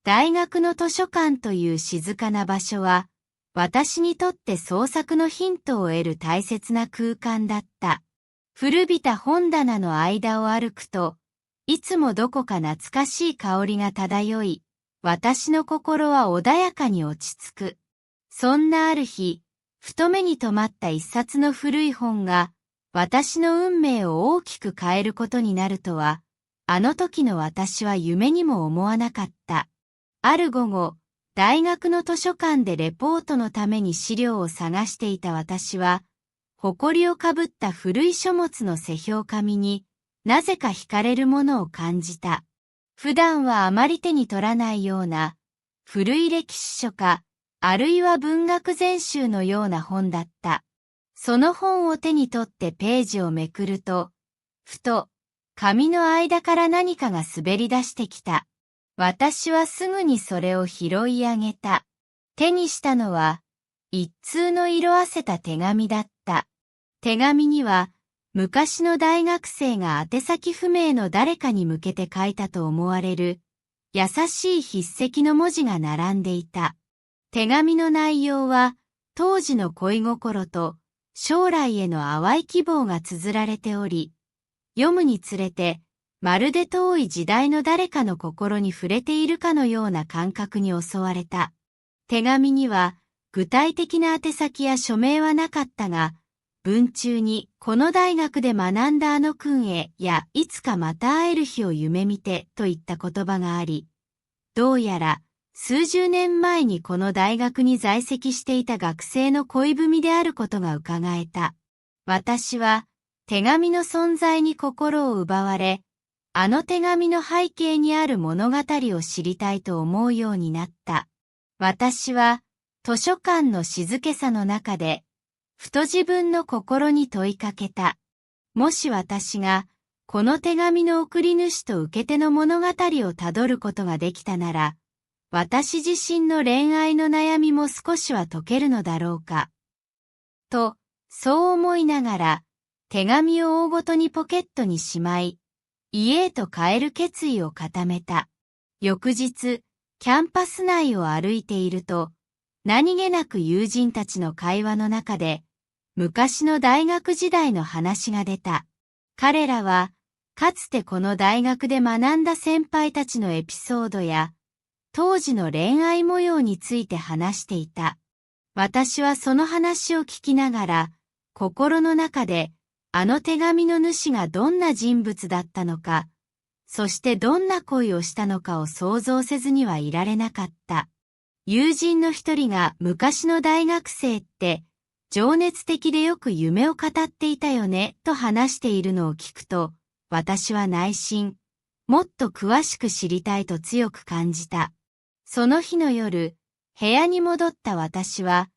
大学の図書館という静かな場所は、私にとって創作のヒントを得る大切な空間だった。古びた本棚の間を歩くと、いつもどこか懐かしい香りが漂い、私の心は穏やかに落ち着く。そんなある日、ふと目に留まった一冊の古い本が、私の運命を大きく変えることになるとは、あの時の私は夢にも思わなかった。ある午後、大学の図書館でレポートのために資料を探していた私は、埃をかぶった古い書物の背表紙になぜか惹かれるものを感じた。普段はあまり手に取らないような古い歴史書か、あるいは文学全集のような本だった。その本を手に取ってページをめくると、ふと紙の間から何かが滑り出してきた。私はすぐにそれを拾い上げた。手にしたのは一通の色あせた手紙だった。手紙には昔の大学生が宛先不明の誰かに向けて書いたと思われる優しい筆跡の文字が並んでいた。手紙の内容は当時の恋心と将来への淡い希望が綴られており、読むにつれてまるで遠い時代の誰かの心に触れているかのような感覚に襲われた。手紙には具体的な宛先や署名はなかったが、文中にこの大学で学んだあの君へやいつかまた会える日を夢見てといった言葉があり、どうやら数十年前にこの大学に在籍していた学生の恋文であることが伺えた。私は手紙の存在に心を奪われ、あの手紙の背景にある物語を知りたいと思うようになった。私は図書館の静けさの中で、ふと自分の心に問いかけた。もし私がこの手紙の送り主と受け手の物語をたどることができたなら、私自身の恋愛の悩みも少しは解けるのだろうか。と、そう思いながら、手紙を大ごとにポケットにしまい、家へと帰る決意を固めた。翌日、キャンパス内を歩いていると、何気なく友人たちの会話の中で、昔の大学時代の話が出た。彼らは、かつてこの大学で学んだ先輩たちのエピソードや、当時の恋愛模様について話していた。私はその話を聞きながら、心の中で、あの手紙の主がどんな人物だったのか、そしてどんな恋をしたのかを想像せずにはいられなかった。友人の一人が昔の大学生って情熱的でよく夢を語っていたよねと話しているのを聞くと、私は内心、もっと詳しく知りたいと強く感じた。その日の夜、部屋に戻った私は、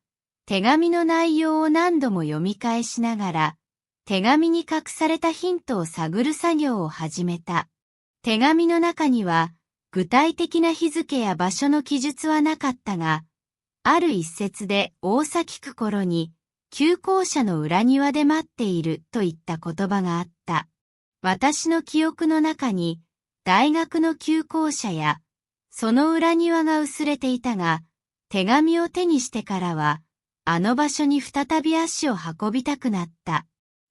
手紙の内容を何度も読み返しながら、手紙に隠されたヒントを探る作業を始めた。手紙の中には、具体的な日付や場所の記述はなかったが、ある一節で大崎区頃に、旧校舎の裏庭で待っているといった言葉があった。私の記憶の中に、大学の旧校舎や、その裏庭が薄れていたが、手紙を手にしてからは、あの場所に再び足を運びたくなった。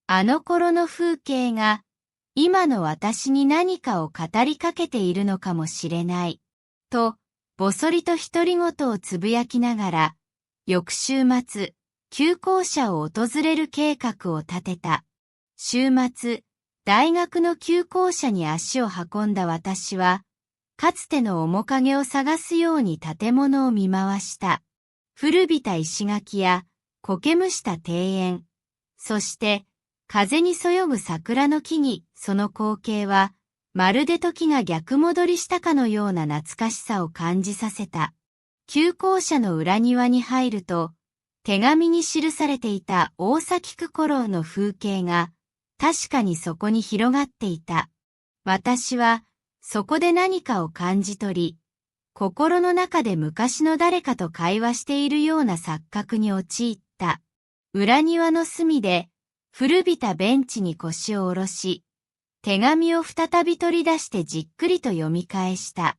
あの頃の風景が、今の私に何かを語りかけているのかもしれない。と、ぼそりと独り言をつぶやきながら、翌週末、旧校舎を訪れる計画を立てた。週末、大学の旧校舎に足を運んだ私は、かつての面影を探すように建物を見回した。古びた石垣や苔むした庭園、そして風にそよぐ桜の木々、その光景はまるで時が逆戻りしたかのような懐かしさを感じさせた。旧校舎の裏庭に入ると、手紙に記されていた大崎区頃の風景が確かにそこに広がっていた。私はそこで何かを感じ取り、心の中で昔の誰かと会話しているような錯覚に陥った。裏庭の隅で古びたベンチに腰を下ろし、手紙を再び取り出してじっくりと読み返した。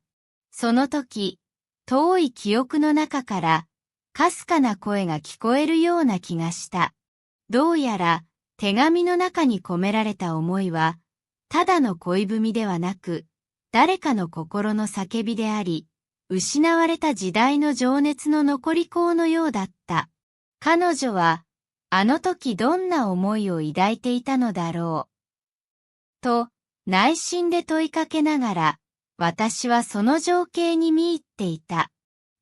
その時、遠い記憶の中からかすかな声が聞こえるような気がした。どうやら手紙の中に込められた思いは、ただの恋文ではなく、誰かの心の叫びであり、失われた時代の情熱の残り香のようだった。彼女は、あの時どんな思いを抱いていたのだろう。と、内心で問いかけながら、私はその情景に見入っていた。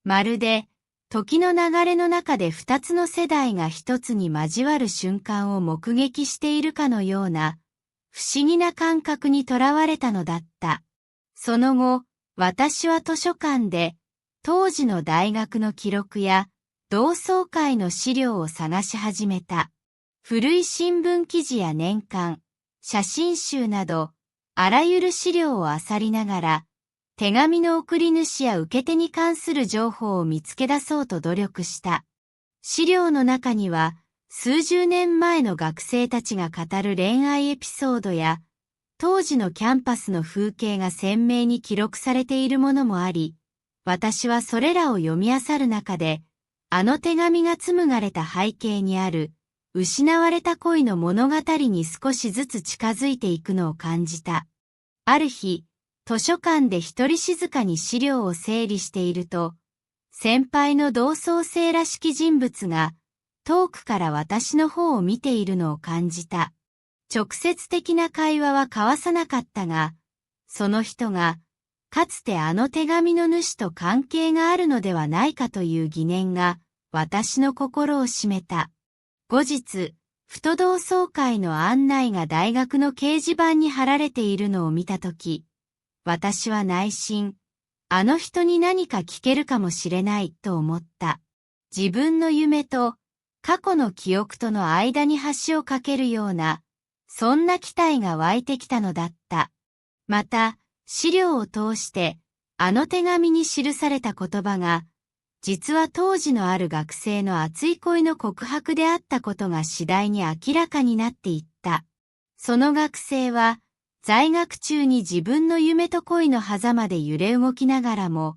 まるで、時の流れの中で二つの世代が一つに交わる瞬間を目撃しているかのような、不思議な感覚にとらわれたのだった。その後、私は図書館で、当時の大学の記録や、同窓会の資料を探し始めた。古い新聞記事や年刊、写真集など、あらゆる資料を漁りながら、手紙の送り主や受け手に関する情報を見つけ出そうと努力した。資料の中には、数十年前の学生たちが語る恋愛エピソードや、当時のキャンパスの風景が鮮明に記録されているものもあり、私はそれらを読み漁る中で、あの手紙が紡がれた背景にある、失われた恋の物語に少しずつ近づいていくのを感じた。ある日、図書館で一人静かに資料を整理していると、先輩の同窓生らしき人物が、遠くから私の方を見ているのを感じた。直接的な会話は交わさなかったが、その人が、かつてあの手紙の主と関係があるのではないかという疑念が、私の心を占めた。後日、ふと同窓会の案内が大学の掲示板に貼られているのを見たとき、私は内心、あの人に何か聞けるかもしれないと思った。自分の夢と過去の記憶との間に橋を架けるような、そんな期待が湧いてきたのだった。また、資料を通して、あの手紙に記された言葉が、実は当時のある学生の熱い恋の告白であったことが次第に明らかになっていった。その学生は、在学中に自分の夢と恋の狭間で揺れ動きながらも、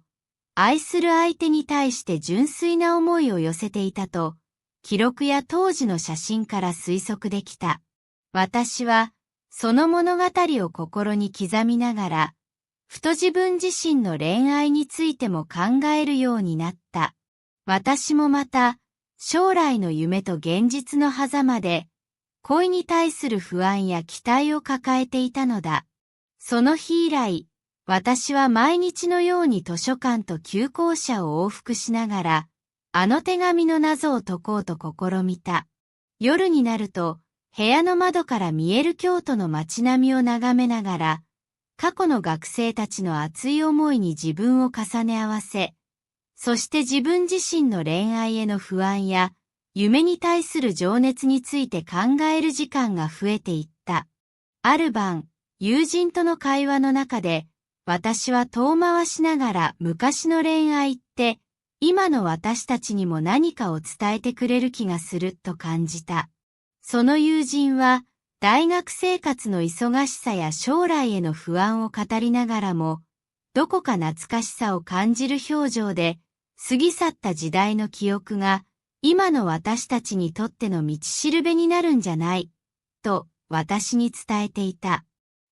愛する相手に対して純粋な思いを寄せていたと、記録や当時の写真から推測できた。私は、その物語を心に刻みながら、ふと自分自身の恋愛についても考えるようになった。私もまた、将来の夢と現実の狭間で、恋に対する不安や期待を抱えていたのだ。その日以来、私は毎日のように図書館と旧校舎を往復しながら、あの手紙の謎を解こうと試みた。夜になると、部屋の窓から見える京都の街並みを眺めながら、過去の学生たちの熱い思いに自分を重ね合わせ、そして自分自身の恋愛への不安や、夢に対する情熱について考える時間が増えていった。ある晩、友人との会話の中で、私は遠回しながら昔の恋愛って、今の私たちにも何かを伝えてくれる気がすると感じた。その友人は、大学生活の忙しさや将来への不安を語りながらも、どこか懐かしさを感じる表情で、過ぎ去った時代の記憶が、今の私たちにとっての道しるべになるんじゃない、と私に伝えていた。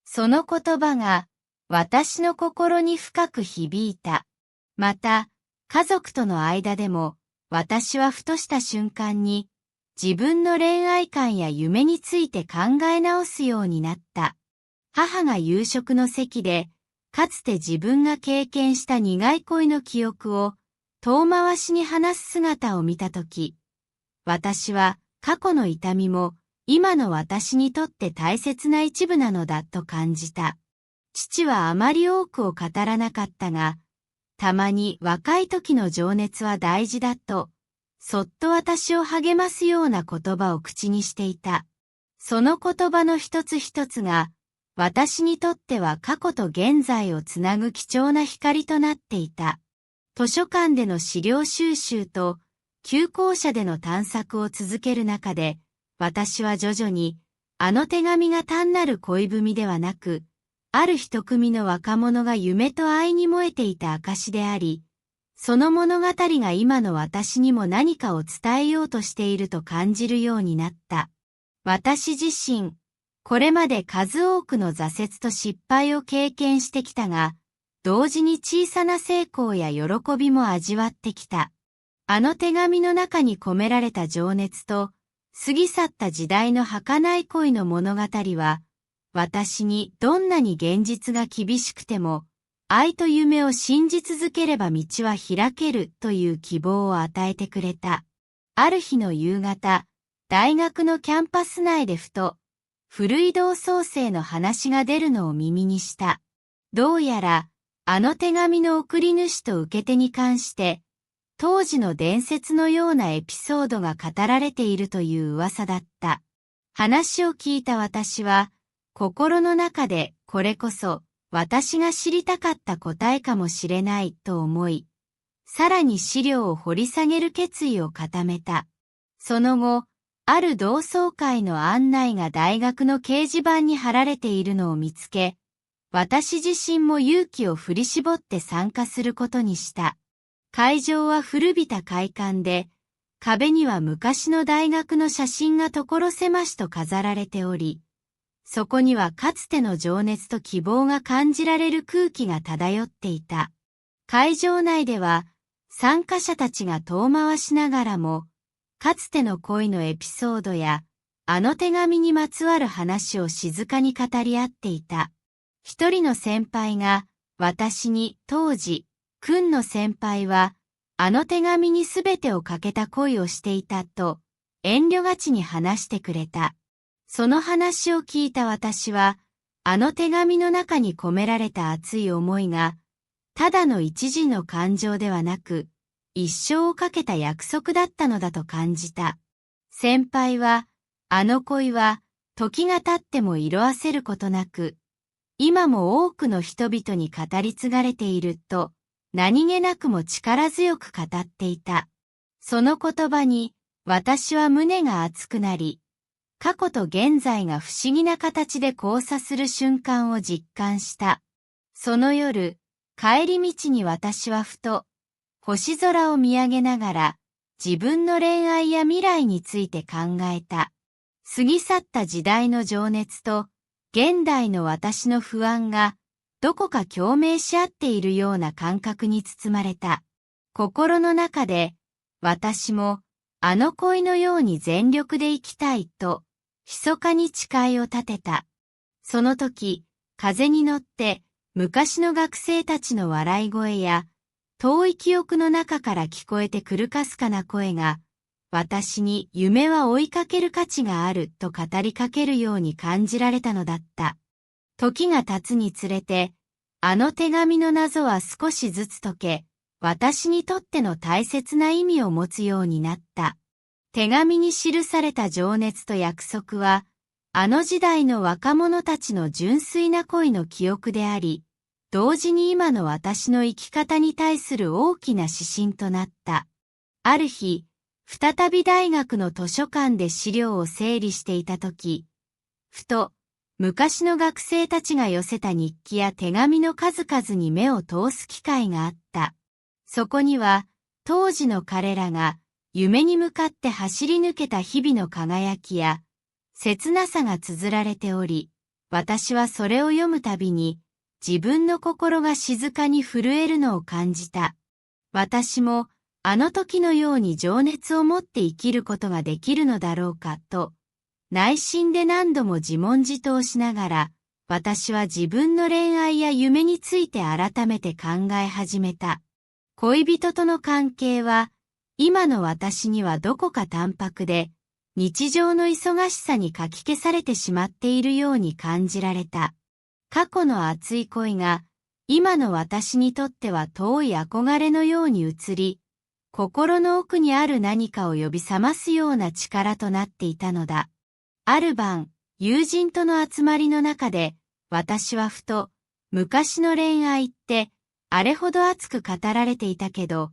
その言葉が、私の心に深く響いた。また、家族との間でも、私はふとした瞬間に、自分の恋愛観や夢について考え直すようになった。母が夕食の席で、かつて自分が経験した苦い恋の記憶を遠回しに話す姿を見たとき、私は過去の痛みも今の私にとって大切な一部なのだと感じた。父はあまり多くを語らなかったが、たまに若い時の情熱は大事だと、そっと私を励ますような言葉を口にしていた。その言葉の一つ一つが、私にとっては過去と現在をつなぐ貴重な光となっていた。図書館での資料収集と、旧校舎での探索を続ける中で、私は徐々に、あの手紙が単なる恋文ではなく、ある一組の若者が夢と愛に燃えていた証であり、その物語が今の私にも何かを伝えようとしていると感じるようになった。私自身、これまで数多くの挫折と失敗を経験してきたが、同時に小さな成功や喜びも味わってきた。あの手紙の中に込められた情熱と、過ぎ去った時代の儚い恋の物語は、私にどんなに現実が厳しくても、愛と夢を信じ続ければ道は開けるという希望を与えてくれた。ある日の夕方、大学のキャンパス内でふと、古い同窓生の話が出るのを耳にした。どうやら、あの手紙の送り主と受け手に関して、当時の伝説のようなエピソードが語られているという噂だった。話を聞いた私は、心の中でこれこそ私が知りたかった答えかもしれないと思い、さらに資料を掘り下げる決意を固めた。その後、ある同窓会の案内が大学の掲示板に貼られているのを見つけ、私自身も勇気を振り絞って参加することにした。会場は古びた会館で、壁には昔の大学の写真が所狭しと飾られており、そこにはかつての情熱と希望が感じられる空気が漂っていた。会場内では、参加者たちが遠回しながらも、かつての恋のエピソードや、あの手紙にまつわる話を静かに語り合っていた。一人の先輩が、私に当時、君の先輩は、あの手紙にすべてをかけた恋をしていたと、遠慮がちに話してくれた。その話を聞いた私は、あの手紙の中に込められた熱い思いが、ただの一時の感情ではなく、一生をかけた約束だったのだと感じた。先輩は、あの恋は、時が経っても色褪せることなく、今も多くの人々に語り継がれていると、何気なくも力強く語っていた。その言葉に、私は胸が熱くなり、過去と現在が不思議な形で交差する瞬間を実感した。その夜、帰り道に私はふと、星空を見上げながら、自分の恋愛や未来について考えた。過ぎ去った時代の情熱と、現代の私の不安が、どこか共鳴し合っているような感覚に包まれた。心の中で、私も、あの恋のように全力で生きたいと、密かに誓いを立てた。その時、風に乗って、昔の学生たちの笑い声や、遠い記憶の中から聞こえてくるかすかな声が、私に夢は追いかける価値があると語りかけるように感じられたのだった。時が経つにつれて、あの手紙の謎は少しずつ解け、私にとっての大切な意味を持つようになった。手紙に記された情熱と約束は、あの時代の若者たちの純粋な恋の記憶であり、同時に今の私の生き方に対する大きな指針となった。ある日、再び大学の図書館で資料を整理していたとき、ふと、昔の学生たちが寄せた日記や手紙の数々に目を通す機会があった。そこには、当時の彼らが夢に向かって走り抜けた日々の輝きや、切なさが綴られており、私はそれを読むたびに、自分の心が静かに震えるのを感じた。私も、あの時のように情熱を持って生きることができるのだろうかと、内心で何度も自問自答しながら、私は自分の恋愛や夢について改めて考え始めた。恋人との関係は、今の私にはどこか淡白で、日常の忙しさにかき消されてしまっているように感じられた。過去の熱い恋が、今の私にとっては遠い憧れのように移り、心の奥にある何かを呼び覚ますような力となっていたのだ。ある晩、友人との集まりの中で、私はふと、昔の恋愛って、あれほど熱く語られていたけど、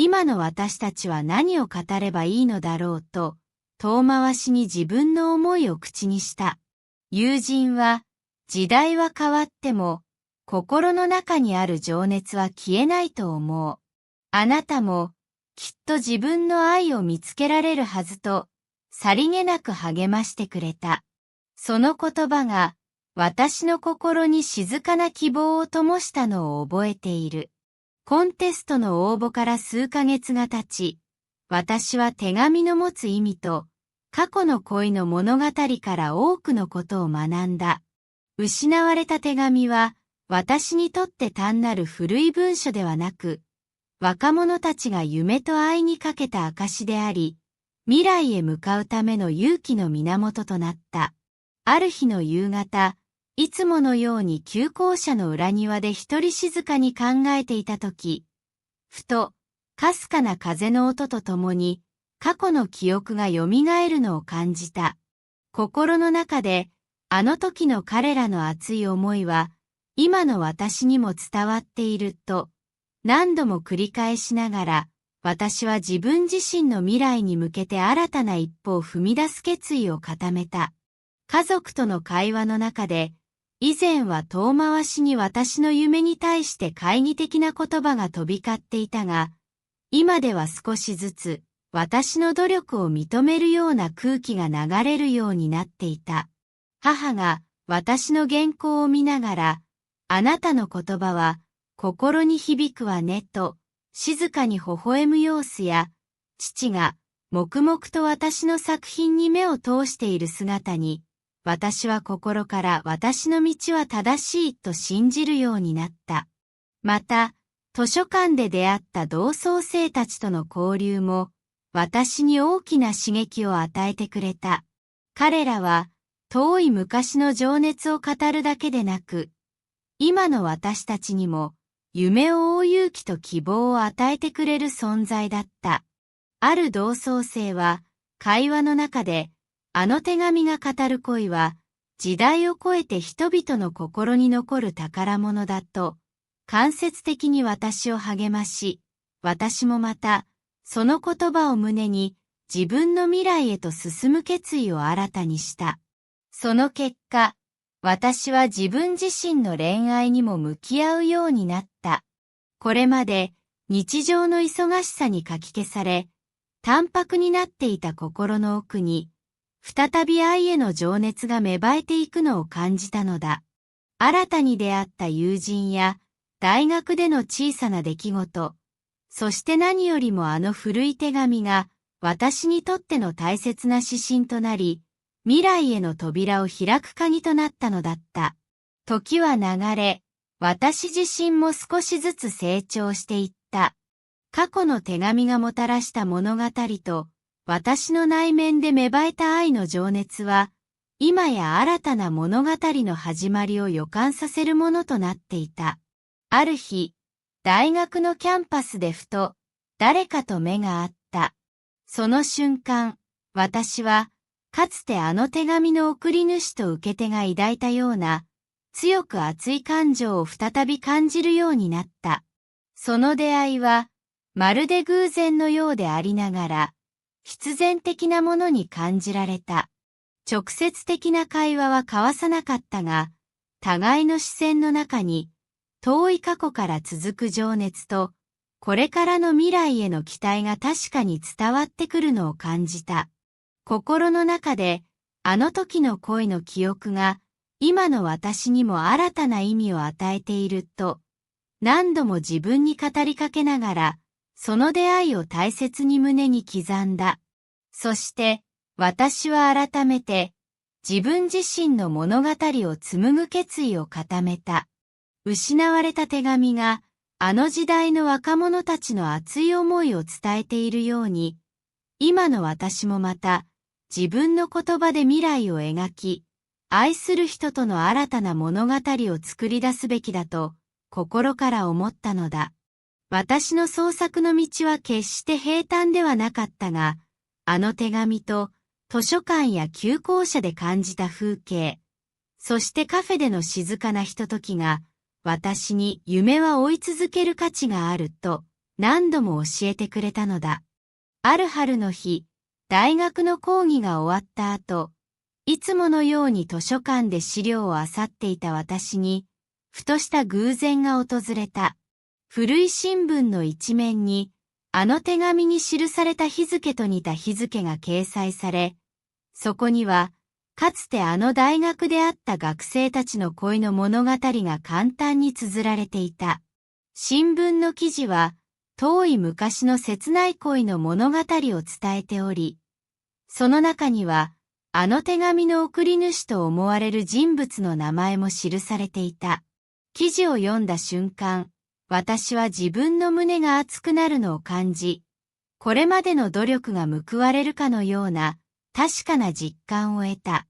今の私たちは何を語ればいいのだろうと、遠回しに自分の思いを口にした。友人は、時代は変わっても、心の中にある情熱は消えないと思う。あなたも、きっと自分の愛を見つけられるはずと、さりげなく励ましてくれた。その言葉が、私の心に静かな希望を灯したのを覚えている。コンテストの応募から数ヶ月が経ち、私は手紙の持つ意味と、過去の恋の物語から多くのことを学んだ。失われた手紙は、私にとって単なる古い文書ではなく、若者たちが夢と愛にかけた証であり、未来へ向かうための勇気の源となった。ある日の夕方、いつものように旧校舎の裏庭で一人静かに考えていたとき、ふと、かすかな風の音とともに、過去の記憶が蘇るのを感じた。心の中で、あの時の彼らの熱い思いは、今の私にも伝わっていると、何度も繰り返しながら、私は自分自身の未来に向けて新たな一歩を踏み出す決意を固めた。家族との会話の中で、以前は遠回しに私の夢に対して懐疑的な言葉が飛び交っていたが、今では少しずつ私の努力を認めるような空気が流れるようになっていた。母が私の原稿を見ながら、あなたの言葉は心に響くわねと静かに微笑む様子や、父が黙々と私の作品に目を通している姿に、私は心から私の道は正しいと信じるようになった。また、図書館で出会った同窓生たちとの交流も、私に大きな刺激を与えてくれた。彼らは、遠い昔の情熱を語るだけでなく、今の私たちにも、夢を追う勇気と希望を与えてくれる存在だった。ある同窓生は、会話の中で、あの手紙が語る恋は、時代を超えて人々の心に残る宝物だと、間接的に私を励まし、私もまた、その言葉を胸に、自分の未来へと進む決意を新たにした。その結果、私は自分自身の恋愛にも向き合うようになった。これまで、日常の忙しさにかき消され、淡白になっていた心の奥に、再び愛への情熱が芽生えていくのを感じたのだ。新たに出会った友人や、大学での小さな出来事、そして何よりもあの古い手紙が、私にとっての大切な指針となり、未来への扉を開く鍵となったのだった。時は流れ、私自身も少しずつ成長していった。過去の手紙がもたらした物語と、私の内面で芽生えた愛の情熱は、今や新たな物語の始まりを予感させるものとなっていた。ある日、大学のキャンパスでふと、誰かと目が合った。その瞬間、私は、かつてあの手紙の送り主と受け手が抱いたような、強く熱い感情を再び感じるようになった。その出会いは、まるで偶然のようでありながら、必然的なものに感じられた。直接的な会話は交わさなかったが、互いの視線の中に、遠い過去から続く情熱と、これからの未来への期待が確かに伝わってくるのを感じた。心の中で、あの時の恋の記憶が、今の私にも新たな意味を与えていると、何度も自分に語りかけながら、その出会いを大切に胸に刻んだ。そして、私は改めて、自分自身の物語を紡ぐ決意を固めた。失われた手紙が、あの時代の若者たちの熱い思いを伝えているように、今の私もまた、自分の言葉で未来を描き、愛する人との新たな物語を作り出すべきだと、心から思ったのだ。私の創作の道は決して平坦ではなかったが、あの手紙と図書館や旧校舎で感じた風景、そしてカフェでの静かなひとときが、私に夢は追い続ける価値があると何度も教えてくれたのだ。ある春の日、大学の講義が終わった後、いつものように図書館で資料を漁っていた私に、ふとした偶然が訪れた。古い新聞の一面に、あの手紙に記された日付と似た日付が掲載され、そこには、かつてあの大学であった学生たちの恋の物語が簡単に綴られていた。新聞の記事は、遠い昔の切ない恋の物語を伝えており、その中には、あの手紙の送り主と思われる人物の名前も記されていた。記事を読んだ瞬間、私は自分の胸が熱くなるのを感じ、これまでの努力が報われるかのような確かな実感を得た。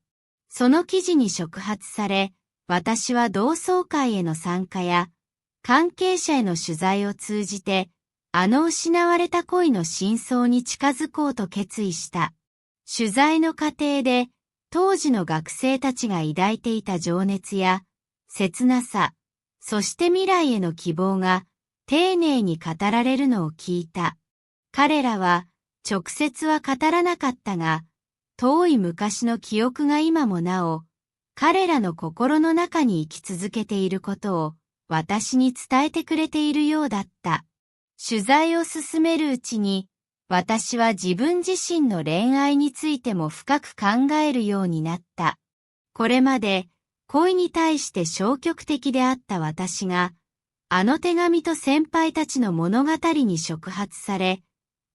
その記事に触発され、私は同窓会への参加や関係者への取材を通じて、あの失われた恋の真相に近づこうと決意した。取材の過程で、当時の学生たちが抱いていた情熱や切なさ、そして未来への希望が丁寧に語られるのを聞いた。彼らは直接は語らなかったが、遠い昔の記憶が今もなお、彼らの心の中に生き続けていることを私に伝えてくれているようだった。取材を進めるうちに、私は自分自身の恋愛についても深く考えるようになった。これまで恋に対して消極的であった私が、あの手紙と先輩たちの物語に触発され、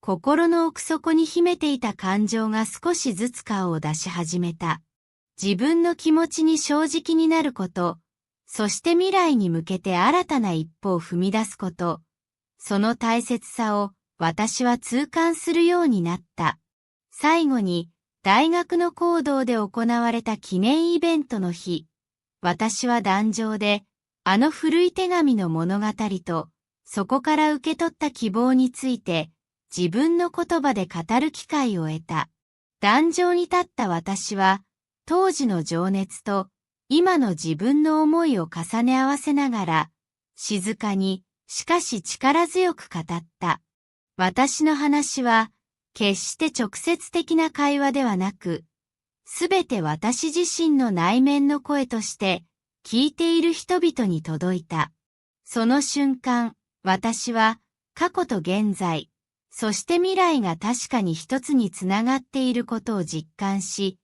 心の奥底に秘めていた感情が少しずつ顔を出し始めた。自分の気持ちに正直になること、そして未来に向けて新たな一歩を踏み出すこと、その大切さを私は痛感するようになった。最後に、大学の講堂で行われた記念イベントの日、私は壇上で、あの古い手紙の物語と、そこから受け取った希望について、自分の言葉で語る機会を得た。壇上に立った私は、当時の情熱と、今の自分の思いを重ね合わせながら、静かに、しかし力強く語った。私の話は、決して直接的な会話ではなく、すべて私自身の内面の声として、聞いている人々に届いた。その瞬間、私は、過去と現在、そして未来が確かに一つにつながっていることを実感し、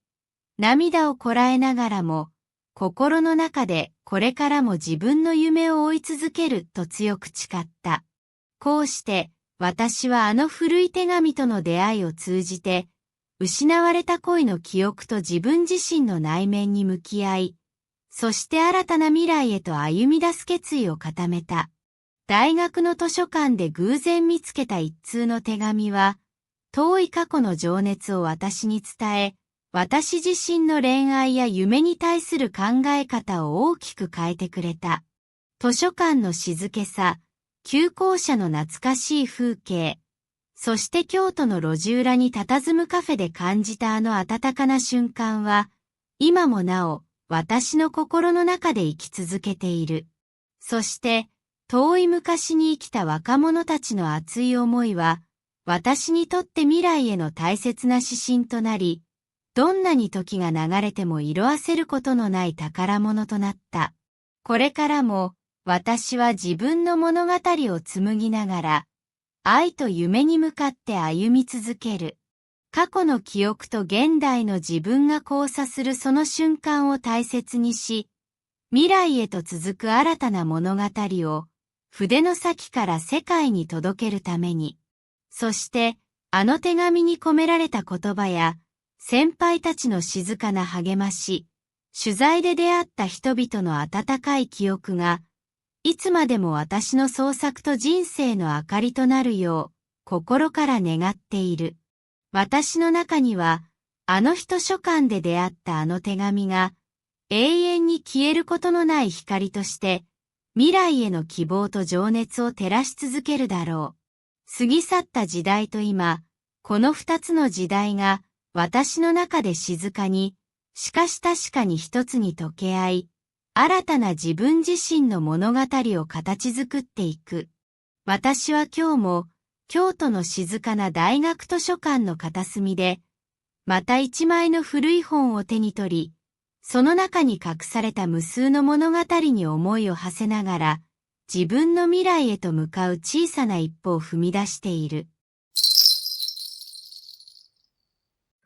涙をこらえながらも、心の中でこれからも自分の夢を追い続けると強く誓った。こうして、私はあの古い手紙との出会いを通じて、失われた恋の記憶と自分自身の内面に向き合い、そして新たな未来へと歩み出す決意を固めた。大学の図書館で偶然見つけた一通の手紙は、遠い過去の情熱を私に伝え、私自身の恋愛や夢に対する考え方を大きく変えてくれた。図書館の静けさ、旧校舎の懐かしい風景、そして京都の路地裏に佇むカフェで感じたあの温かな瞬間は、今もなお私の心の中で生き続けている。そして、遠い昔に生きた若者たちの熱い思いは、私にとって未来への大切な指針となり、どんなに時が流れても色あせることのない宝物となった。これからも、私は自分の物語を紡ぎながら、愛と夢に向かって歩み続ける。過去の記憶と現代の自分が交差するその瞬間を大切にし、未来へと続く新たな物語を、筆の先から世界に届けるために、そして、あの手紙に込められた言葉や、先輩たちの静かな励まし、取材で出会った人々の温かい記憶が、いつまでも私の創作と人生の明かりとなるよう、心から願っている。私の中には、あの図書館で出会ったあの手紙が、永遠に消えることのない光として、未来への希望と情熱を照らし続けるだろう。過ぎ去った時代と今、この二つの時代が、私の中で静かに、しかし確かに一つに溶け合い、新たな自分自身の物語を形作っていく。私は今日も、京都の静かな大学図書館の片隅で、また一枚の古い本を手に取り、その中に隠された無数の物語に思いを馳せながら、自分の未来へと向かう小さな一歩を踏み出している。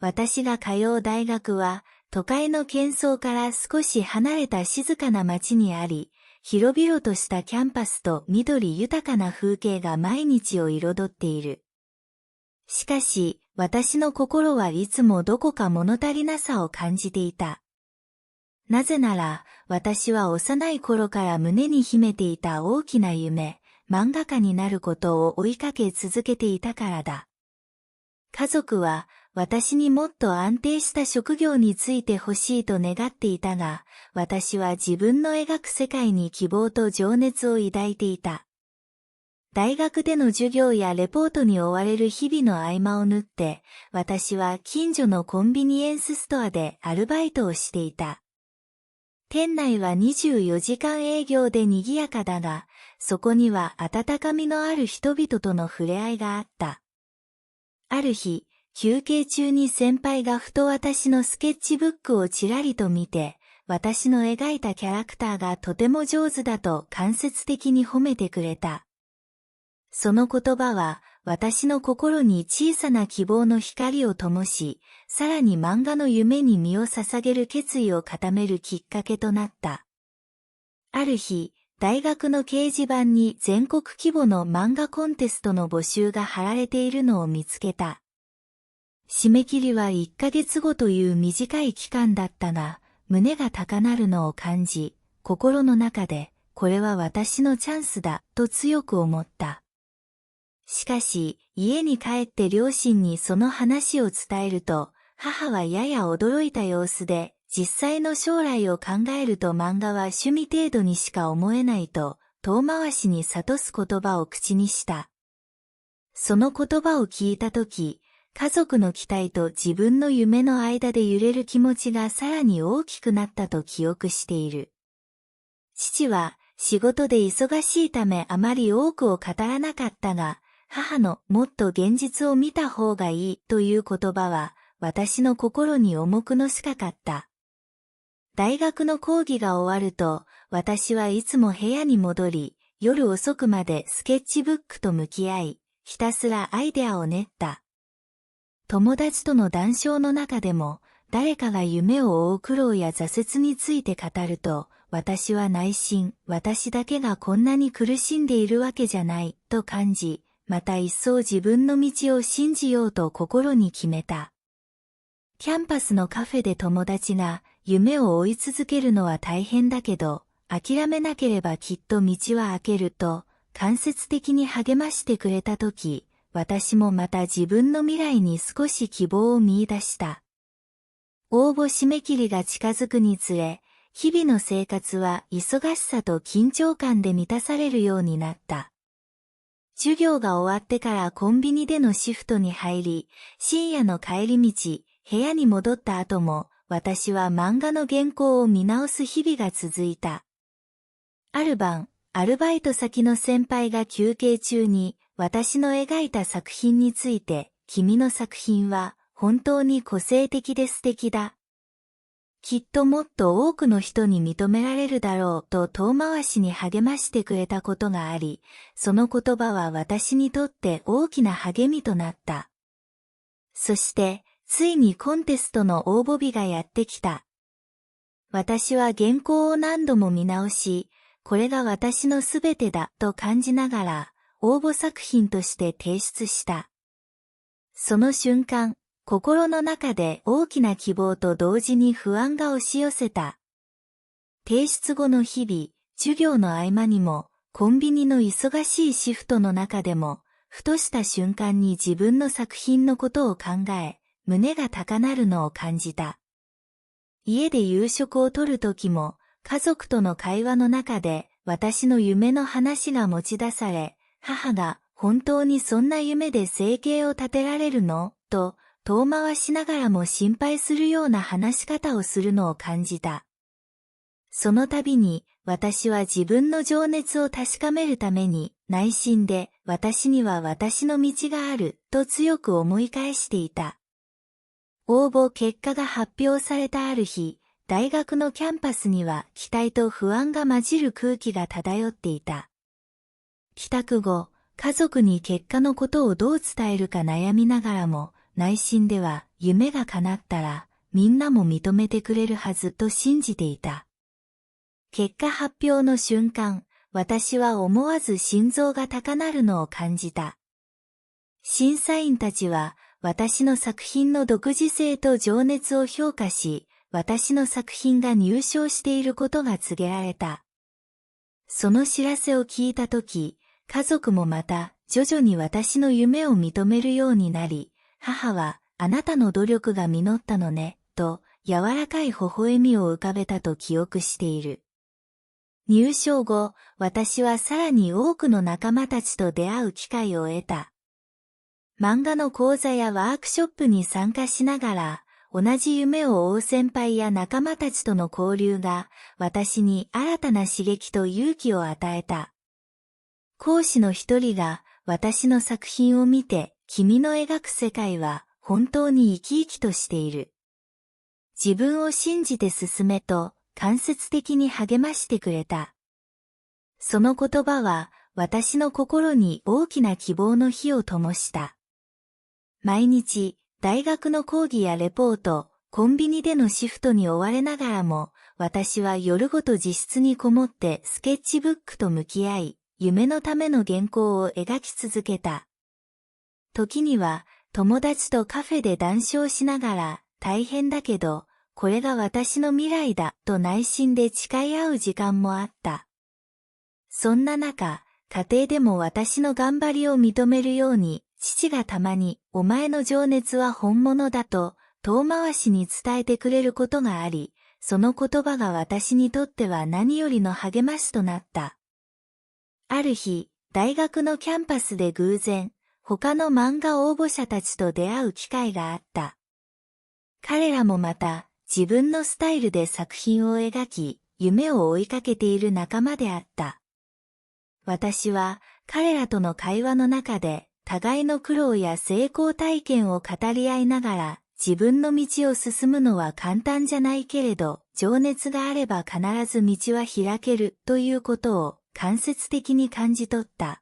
私が通う大学は、都会の喧騒から少し離れた静かな町にあり、広々としたキャンパスと緑豊かな風景が毎日を彩っている。しかし、私の心はいつもどこか物足りなさを感じていた。なぜなら、私は幼い頃から胸に秘めていた大きな夢、漫画家になることを追いかけ続けていたからだ。家族は、私にもっと安定した職業に就いてほしいと願っていたが、私は自分の描く世界に希望と情熱を抱いていた。大学での授業やレポートに追われる日々の合間を縫って、私は近所のコンビニエンスストアでアルバイトをしていた。店内は24時間営業で賑やかだが、そこには温かみのある人々との触れ合いがあった。ある日、休憩中に先輩がふと私のスケッチブックをちらりと見て、私の描いたキャラクターがとても上手だと間接的に褒めてくれた。その言葉は、私の心に小さな希望の光を灯し、さらに漫画の夢に身を捧げる決意を固めるきっかけとなった。ある日、大学の掲示板に全国規模の漫画コンテストの募集が貼られているのを見つけた。締め切りは1ヶ月後という短い期間だったが、胸が高鳴るのを感じ、心の中で、これは私のチャンスだ、と強く思った。しかし、家に帰って両親にその話を伝えると、母はやや驚いた様子で、実際の将来を考えると漫画は趣味程度にしか思えないと、遠回しに諭す言葉を口にした。その言葉を聞いたとき、家族の期待と自分の夢の間で揺れる気持ちがさらに大きくなったと記憶している。父は仕事で忙しいためあまり多くを語らなかったが、母のもっと現実を見た方がいいという言葉は私の心に重くのしかかった。大学の講義が終わると、私はいつも部屋に戻り、夜遅くまでスケッチブックと向き合い、ひたすらアイデアを練った。友達との談笑の中でも、誰かが夢を追う苦労や挫折について語ると、私は内心、私だけがこんなに苦しんでいるわけじゃない、と感じ、また一層自分の道を信じようと心に決めた。キャンパスのカフェで友達が、夢を追い続けるのは大変だけど、諦めなければきっと道は開けると、間接的に励ましてくれたとき、私もまた自分の未来に少し希望を見出した。応募締め切りが近づくにつれ、日々の生活は忙しさと緊張感で満たされるようになった。授業が終わってからコンビニでのシフトに入り、深夜の帰り道、部屋に戻った後も、私は漫画の原稿を見直す日々が続いた。ある晩、アルバイト先の先輩が休憩中に、私の描いた作品について、君の作品は本当に個性的で素敵だ。きっともっと多くの人に認められるだろうと遠回しに励ましてくれたことがあり、その言葉は私にとって大きな励みとなった。そして、ついにコンテストの応募日がやってきた。私は原稿を何度も見直し、これが私のすべてだと感じながら、応募作品として提出した。その瞬間、心の中で大きな希望と同時に不安が押し寄せた。提出後の日々、授業の合間にも、コンビニの忙しいシフトの中でも、ふとした瞬間に自分の作品のことを考え、胸が高鳴るのを感じた。家で夕食をとるときも、家族との会話の中で、私の夢の話が持ち出され、母が本当にそんな夢で生計を立てられるのと遠回しながらも心配するような話し方をするのを感じた。その度に私は自分の情熱を確かめるために内心で私には私の道があると強く思い返していた。応募結果が発表されたある日、大学のキャンパスには期待と不安が混じる空気が漂っていた。帰宅後、家族に結果のことをどう伝えるか悩みながらも、内心では夢が叶ったら、みんなも認めてくれるはずと信じていた。結果発表の瞬間、私は思わず心臓が高鳴るのを感じた。審査員たちは、私の作品の独自性と情熱を評価し、私の作品が入賞していることが告げられた。その知らせを聞いたとき、家族もまた徐々に私の夢を認めるようになり、母はあなたの努力が実ったのね、と柔らかい微笑みを浮かべたと記憶している。入賞後、私はさらに多くの仲間たちと出会う機会を得た。漫画の講座やワークショップに参加しながら、同じ夢を追う先輩や仲間たちとの交流が、私に新たな刺激と勇気を与えた。講師の一人が、私の作品を見て、君の描く世界は、本当に生き生きとしている。自分を信じて進めと、間接的に励ましてくれた。その言葉は、私の心に大きな希望の火を灯した。毎日、大学の講義やレポート、コンビニでのシフトに追われながらも、私は夜ごと自室にこもってスケッチブックと向き合い、夢のための原稿を描き続けた。時には、友達とカフェで談笑しながら、大変だけど、これが私の未来だ、と内心で誓い合う時間もあった。そんな中、家庭でも私の頑張りを認めるように、父がたまに、お前の情熱は本物だと、遠回しに伝えてくれることがあり、その言葉が私にとっては何よりの励ましとなった。ある日、大学のキャンパスで偶然、他の漫画応募者たちと出会う機会があった。彼らもまた、自分のスタイルで作品を描き、夢を追いかけている仲間であった。私は、彼らとの会話の中で、互いの苦労や成功体験を語り合いながら、自分の道を進むのは簡単じゃないけれど、情熱があれば必ず道は開けるということを間接的に感じ取った。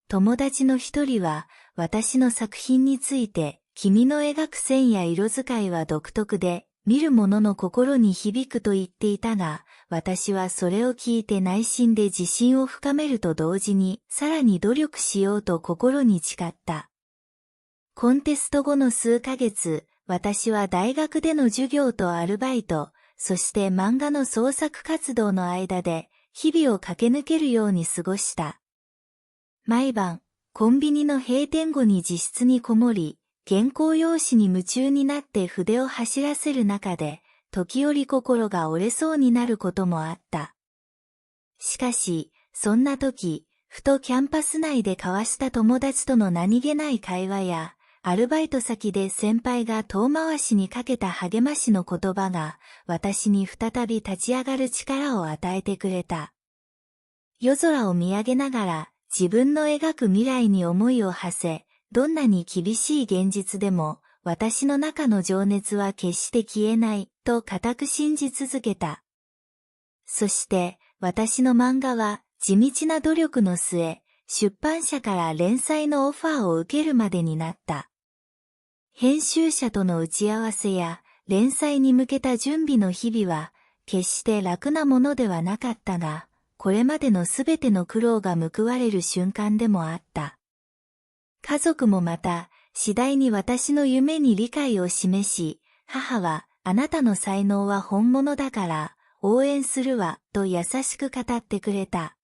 友達の一人は、私の作品について、君の描く線や色使いは独特で、見る者の心に響くと言っていたが、私はそれを聞いて内心で自信を深めると同時に、さらに努力しようと心に誓った。コンテスト後の数ヶ月、私は大学での授業とアルバイト、そして漫画の創作活動の間で、日々を駆け抜けるように過ごした。毎晩、コンビニの閉店後に自室にこもり、原稿用紙に夢中になって筆を走らせる中で、時折心が折れそうになることもあった。しかし、そんな時、ふとキャンパス内で交わした友達との何気ない会話や、アルバイト先で先輩が遠回しにかけた励ましの言葉が、私に再び立ち上がる力を与えてくれた。夜空を見上げながら、自分の描く未来に思いを馳せ、どんなに厳しい現実でも、私の中の情熱は決して消えない、と固く信じ続けた。そして、私の漫画は、地道な努力の末、出版社から連載のオファーを受けるまでになった。編集者との打ち合わせや、連載に向けた準備の日々は、決して楽なものではなかったが、これまでのすべての苦労が報われる瞬間でもあった。家族もまた、次第に私の夢に理解を示し、母は、あなたの才能は本物だから、応援するわ、と優しく語ってくれた。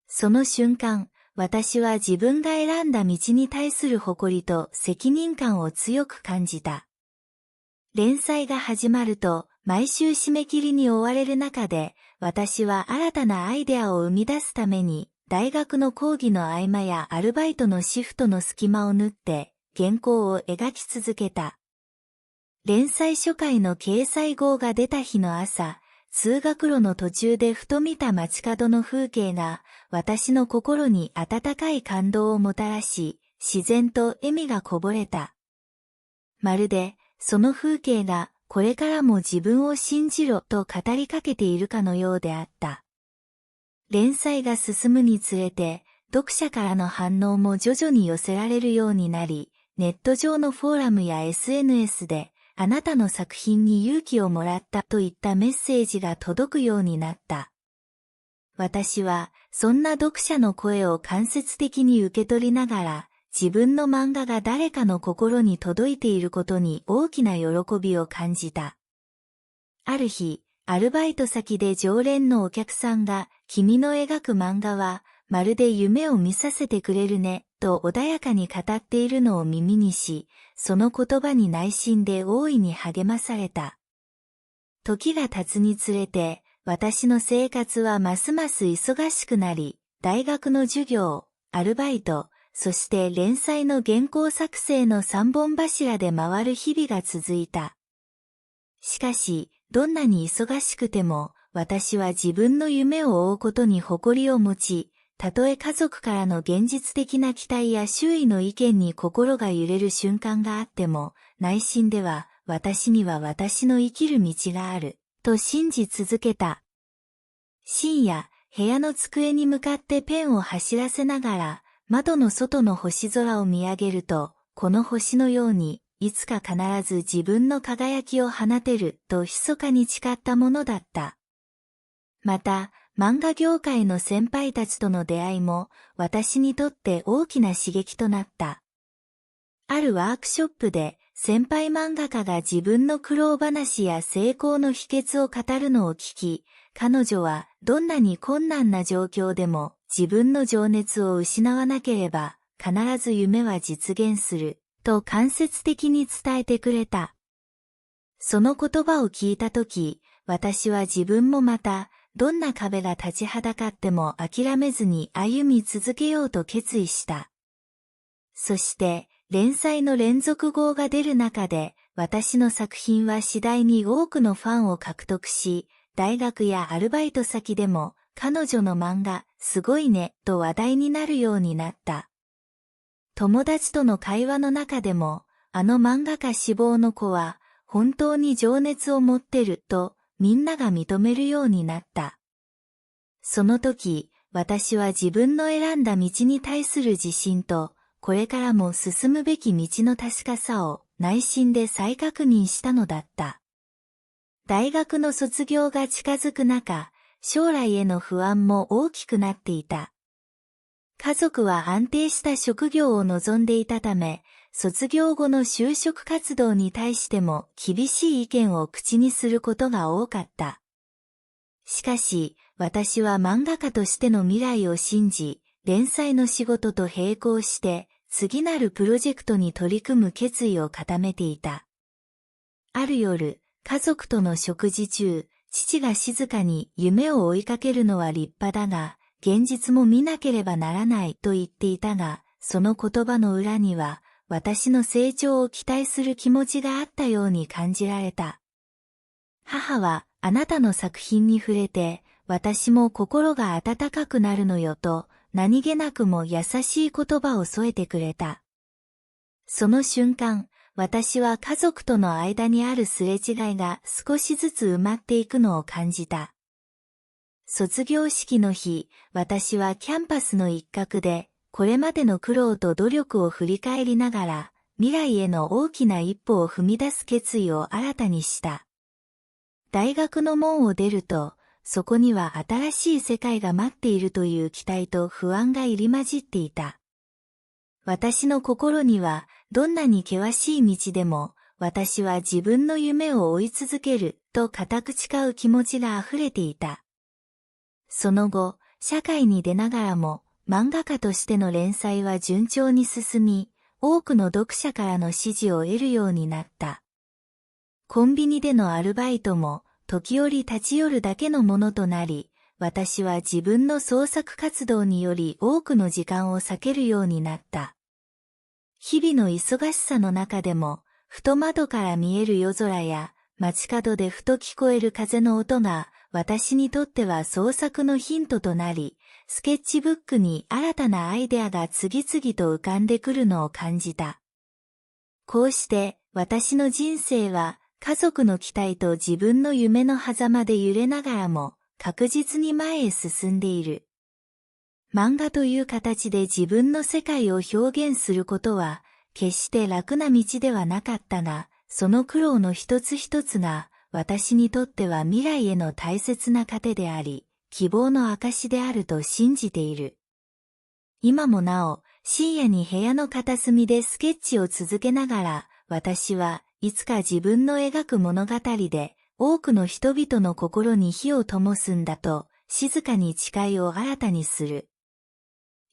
その瞬間、私は自分が選んだ道に対する誇りと責任感を強く感じた。連載が始まると、毎週締め切りに追われる中で、私は新たなアイデアを生み出すために、大学の講義の合間やアルバイトのシフトの隙間を縫って、原稿を描き続けた。連載初回の掲載号が出た日の朝、通学路の途中でふと見た街角の風景が、私の心に温かい感動をもたらし、自然と笑みがこぼれた。まるで、その風景が、これからも自分を信じろと語りかけているかのようであった。連載が進むにつれて、読者からの反応も徐々に寄せられるようになり、ネット上のフォーラムや SNS で、あなたの作品に勇気をもらったといったメッセージが届くようになった。私は、そんな読者の声を間接的に受け取りながら、自分の漫画が誰かの心に届いていることに大きな喜びを感じた。ある日、アルバイト先で常連のお客さんが、君の描く漫画は、まるで夢を見させてくれるね、と穏やかに語っているのを耳にし、その言葉に内心で大いに励まされた。時が経つにつれて、私の生活はますます忙しくなり、大学の授業、アルバイト、そして連載の原稿作成の三本柱で回る日々が続いた。しかし、どんなに忙しくても、私は自分の夢を追うことに誇りを持ち、たとえ家族からの現実的な期待や周囲の意見に心が揺れる瞬間があっても、内心では私には私の生きる道がある、と信じ続けた。深夜、部屋の机に向かってペンを走らせながら、窓の外の星空を見上げると、この星のように、いつか必ず自分の輝きを放てると密かに誓ったものだった。また、漫画業界の先輩たちとの出会いも、私にとって大きな刺激となった。あるワークショップで、先輩漫画家が自分の苦労話や成功の秘訣を語るのを聞き、彼女はどんなに困難な状況でも自分の情熱を失わなければ必ず夢は実現すると間接的に伝えてくれた。その言葉を聞いたとき、私は自分もまたどんな壁が立ちはだかっても諦めずに歩み続けようと決意した。そして連載の連続号が出る中で私の作品は次第に多くのファンを獲得し、大学やアルバイト先でも彼女の漫画すごいねと話題になるようになった。友達との会話の中でもあの漫画家志望の子は本当に情熱を持ってるとみんなが認めるようになった。その時私は自分の選んだ道に対する自信とこれからも進むべき道の確かさを内心で再確認したのだった。大学の卒業が近づく中、将来への不安も大きくなっていた。家族は安定した職業を望んでいたため、卒業後の就職活動に対しても厳しい意見を口にすることが多かった。しかし、私は漫画家としての未来を信じ、連載の仕事と並行して、次なるプロジェクトに取り組む決意を固めていた。ある夜、家族との食事中、父が静かに夢を追いかけるのは立派だが、現実も見なければならないと言っていたが、その言葉の裏には、私の成長を期待する気持ちがあったように感じられた。母は、あなたの作品に触れて、私も心が温かくなるのよと、何気なくも優しい言葉を添えてくれた。その瞬間、私は家族との間にあるすれ違いが少しずつ埋まっていくのを感じた。卒業式の日、私はキャンパスの一角で、これまでの苦労と努力を振り返りながら、未来への大きな一歩を踏み出す決意を新たにした。大学の門を出ると、そこには新しい世界が待っているという期待と不安が入り混じっていた。私の心には、どんなに険しい道でも、私は自分の夢を追い続けると固く誓う気持ちが溢れていた。その後、社会に出ながらも、漫画家としての連載は順調に進み、多くの読者からの支持を得るようになった。コンビニでのアルバイトも、時折立ち寄るだけのものとなり、私は自分の創作活動により多くの時間を割けるようになった。日々の忙しさの中でも、ふと窓から見える夜空や、街角でふと聞こえる風の音が、私にとっては創作のヒントとなり、スケッチブックに新たなアイデアが次々と浮かんでくるのを感じた。こうして、私の人生は、家族の期待と自分の夢の狭間で揺れながらも、確実に前へ進んでいる。漫画という形で自分の世界を表現することは、決して楽な道ではなかったが、その苦労の一つ一つが、私にとっては未来への大切な糧であり、希望の証であると信じている。今もなお、深夜に部屋の片隅でスケッチを続けながら、私はいつか自分の描く物語で、多くの人々の心に火を灯すんだと、静かに誓いを新たにする。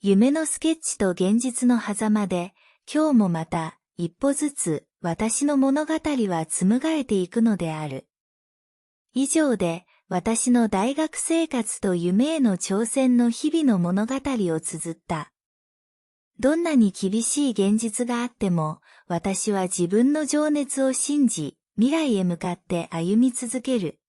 夢のスケッチと現実の狭間で、今日もまた、一歩ずつ、私の物語は紡がれていくのである。以上で、私の大学生活と夢への挑戦の日々の物語を綴った。どんなに厳しい現実があっても、私は自分の情熱を信じ、未来へ向かって歩み続ける。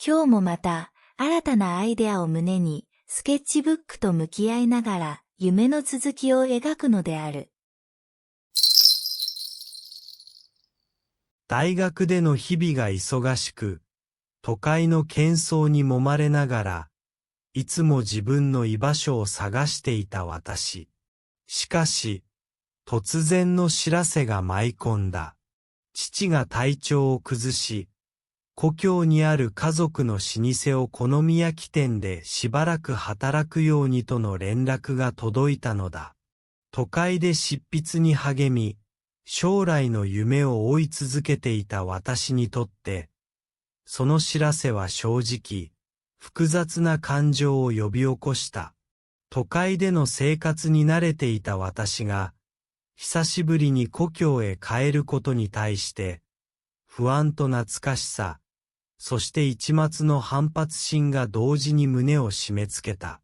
今日もまた、新たなアイデアを胸に、スケッチブックと向き合いながら、夢の続きを描くのである。大学での日々が忙しく、都会の喧騒に揉まれながら、いつも自分の居場所を探していた私。しかし、突然の知らせが舞い込んだ。父が体調を崩し、故郷にある家族の老舗お好み焼き店でしばらく働くようにとの連絡が届いたのだ。都会で執筆に励み、将来の夢を追い続けていた私にとって、その知らせは正直、複雑な感情を呼び起こした。都会での生活に慣れていた私が、久しぶりに故郷へ帰ることに対して、不安と懐かしさ、そして一抹の反発心が同時に胸を締め付けた。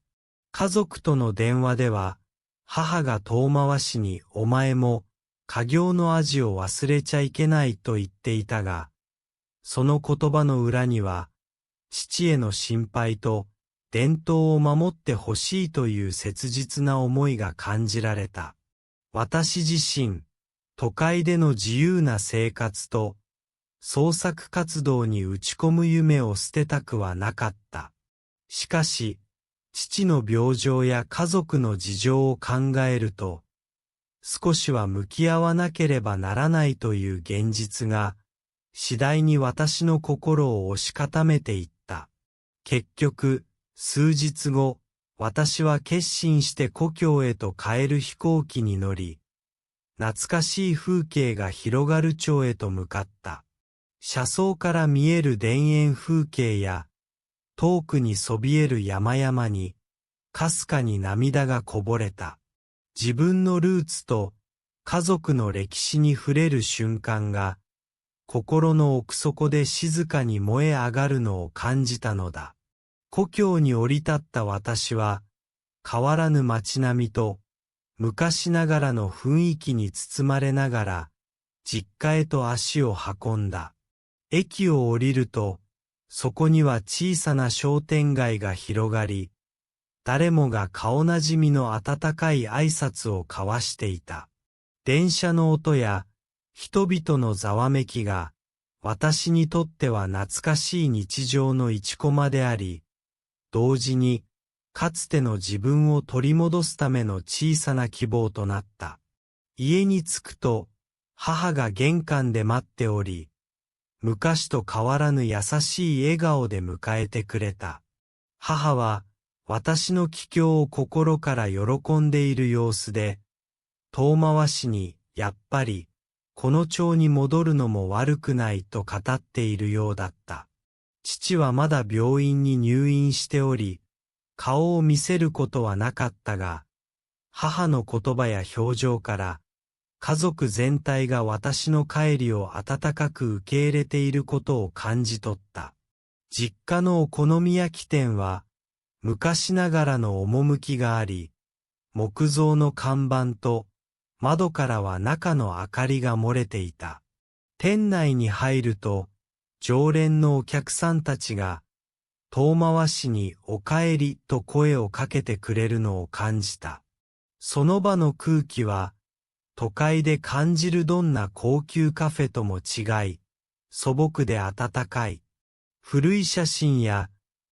家族との電話では、母が遠回しにお前も家業の味を忘れちゃいけないと言っていたが、その言葉の裏には、父への心配と伝統を守ってほしいという切実な思いが感じられた。私自身、都会での自由な生活と創作活動に打ち込む夢を捨てたくはなかった。しかし、父の病状や家族の事情を考えると、少しは向き合わなければならないという現実が、次第に私の心を押し固めていった。結局、数日後、私は決心して故郷へと帰る飛行機に乗り、懐かしい風景が広がる町へと向かった。車窓から見える田園風景や、遠くにそびえる山々に、かすかに涙がこぼれた。自分のルーツと家族の歴史に触れる瞬間が、心の奥底で静かに燃え上がるのを感じたのだ。故郷に降り立った私は、変わらぬ街並みと、昔ながらの雰囲気に包まれながら、実家へと足を運んだ。駅を降りると、そこには小さな商店街が広がり、誰もが顔なじみの温かい挨拶を交わしていた。電車の音や、人々のざわめきが、私にとっては懐かしい日常の一コマであり、同時に、かつての自分を取り戻すための小さな希望となった。家に着くと、母が玄関で待っており、昔と変わらぬ優しい笑顔で迎えてくれた。母は、私の帰郷を心から喜んでいる様子で、遠回しに、やっぱり、この町に戻るのも悪くないと語っているようだった。父はまだ病院に入院しており、顔を見せることはなかったが、母の言葉や表情から、家族全体が私の帰りを温かく受け入れていることを感じ取った。実家のお好み焼き店は、昔ながらの趣があり、木造の看板と、窓からは中の明かりが漏れていた。店内に入ると、常連のお客さんたちが、遠回しにお帰りと声をかけてくれるのを感じた。その場の空気は、都会で感じるどんな高級カフェとも違い、素朴で温かい。古い写真や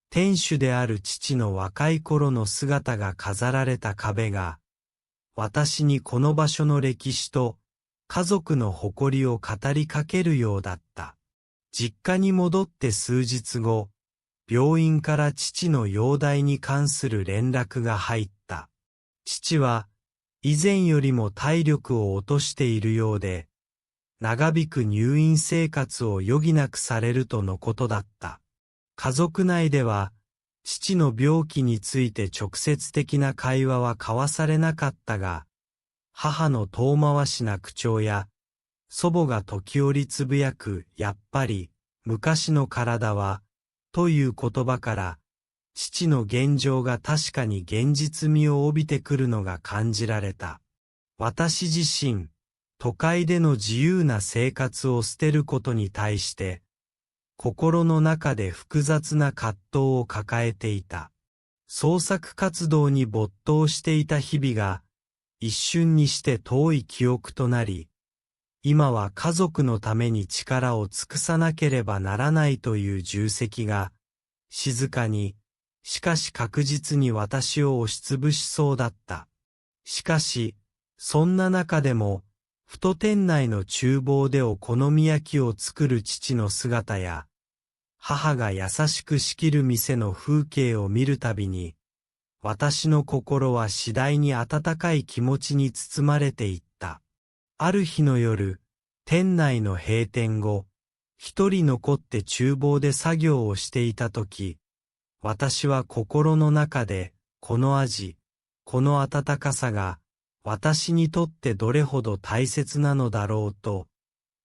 店主である父の若い頃の姿が飾られた壁が、私にこの場所の歴史と家族の誇りを語りかけるようだった。実家に戻って数日後、病院から父の容体に関する連絡が入った。父は以前よりも体力を落としているようで、長引く入院生活を余儀なくされるとのことだった。家族内では、父の病気について直接的な会話は交わされなかったが、母の遠回しな口調や、祖母が時折つぶやく、やっぱり、昔の体は、という言葉から、父の現状が確かに現実味を帯びてくるのが感じられた。私自身、都会での自由な生活を捨てることに対して、心の中で複雑な葛藤を抱えていた。創作活動に没頭していた日々が、一瞬にして遠い記憶となり、今は家族のために力を尽くさなければならないという重責が、静かに、しかし確実に私を押しつぶしそうだった。しかし、そんな中でも、ふと店内の厨房でお好み焼きを作る父の姿や、母が優しく仕切る店の風景を見るたびに、私の心は次第に温かい気持ちに包まれていった。ある日の夜、店内の閉店後、一人残って厨房で作業をしていたとき、私は心の中で、この味、この温かさが、私にとってどれほど大切なのだろうと、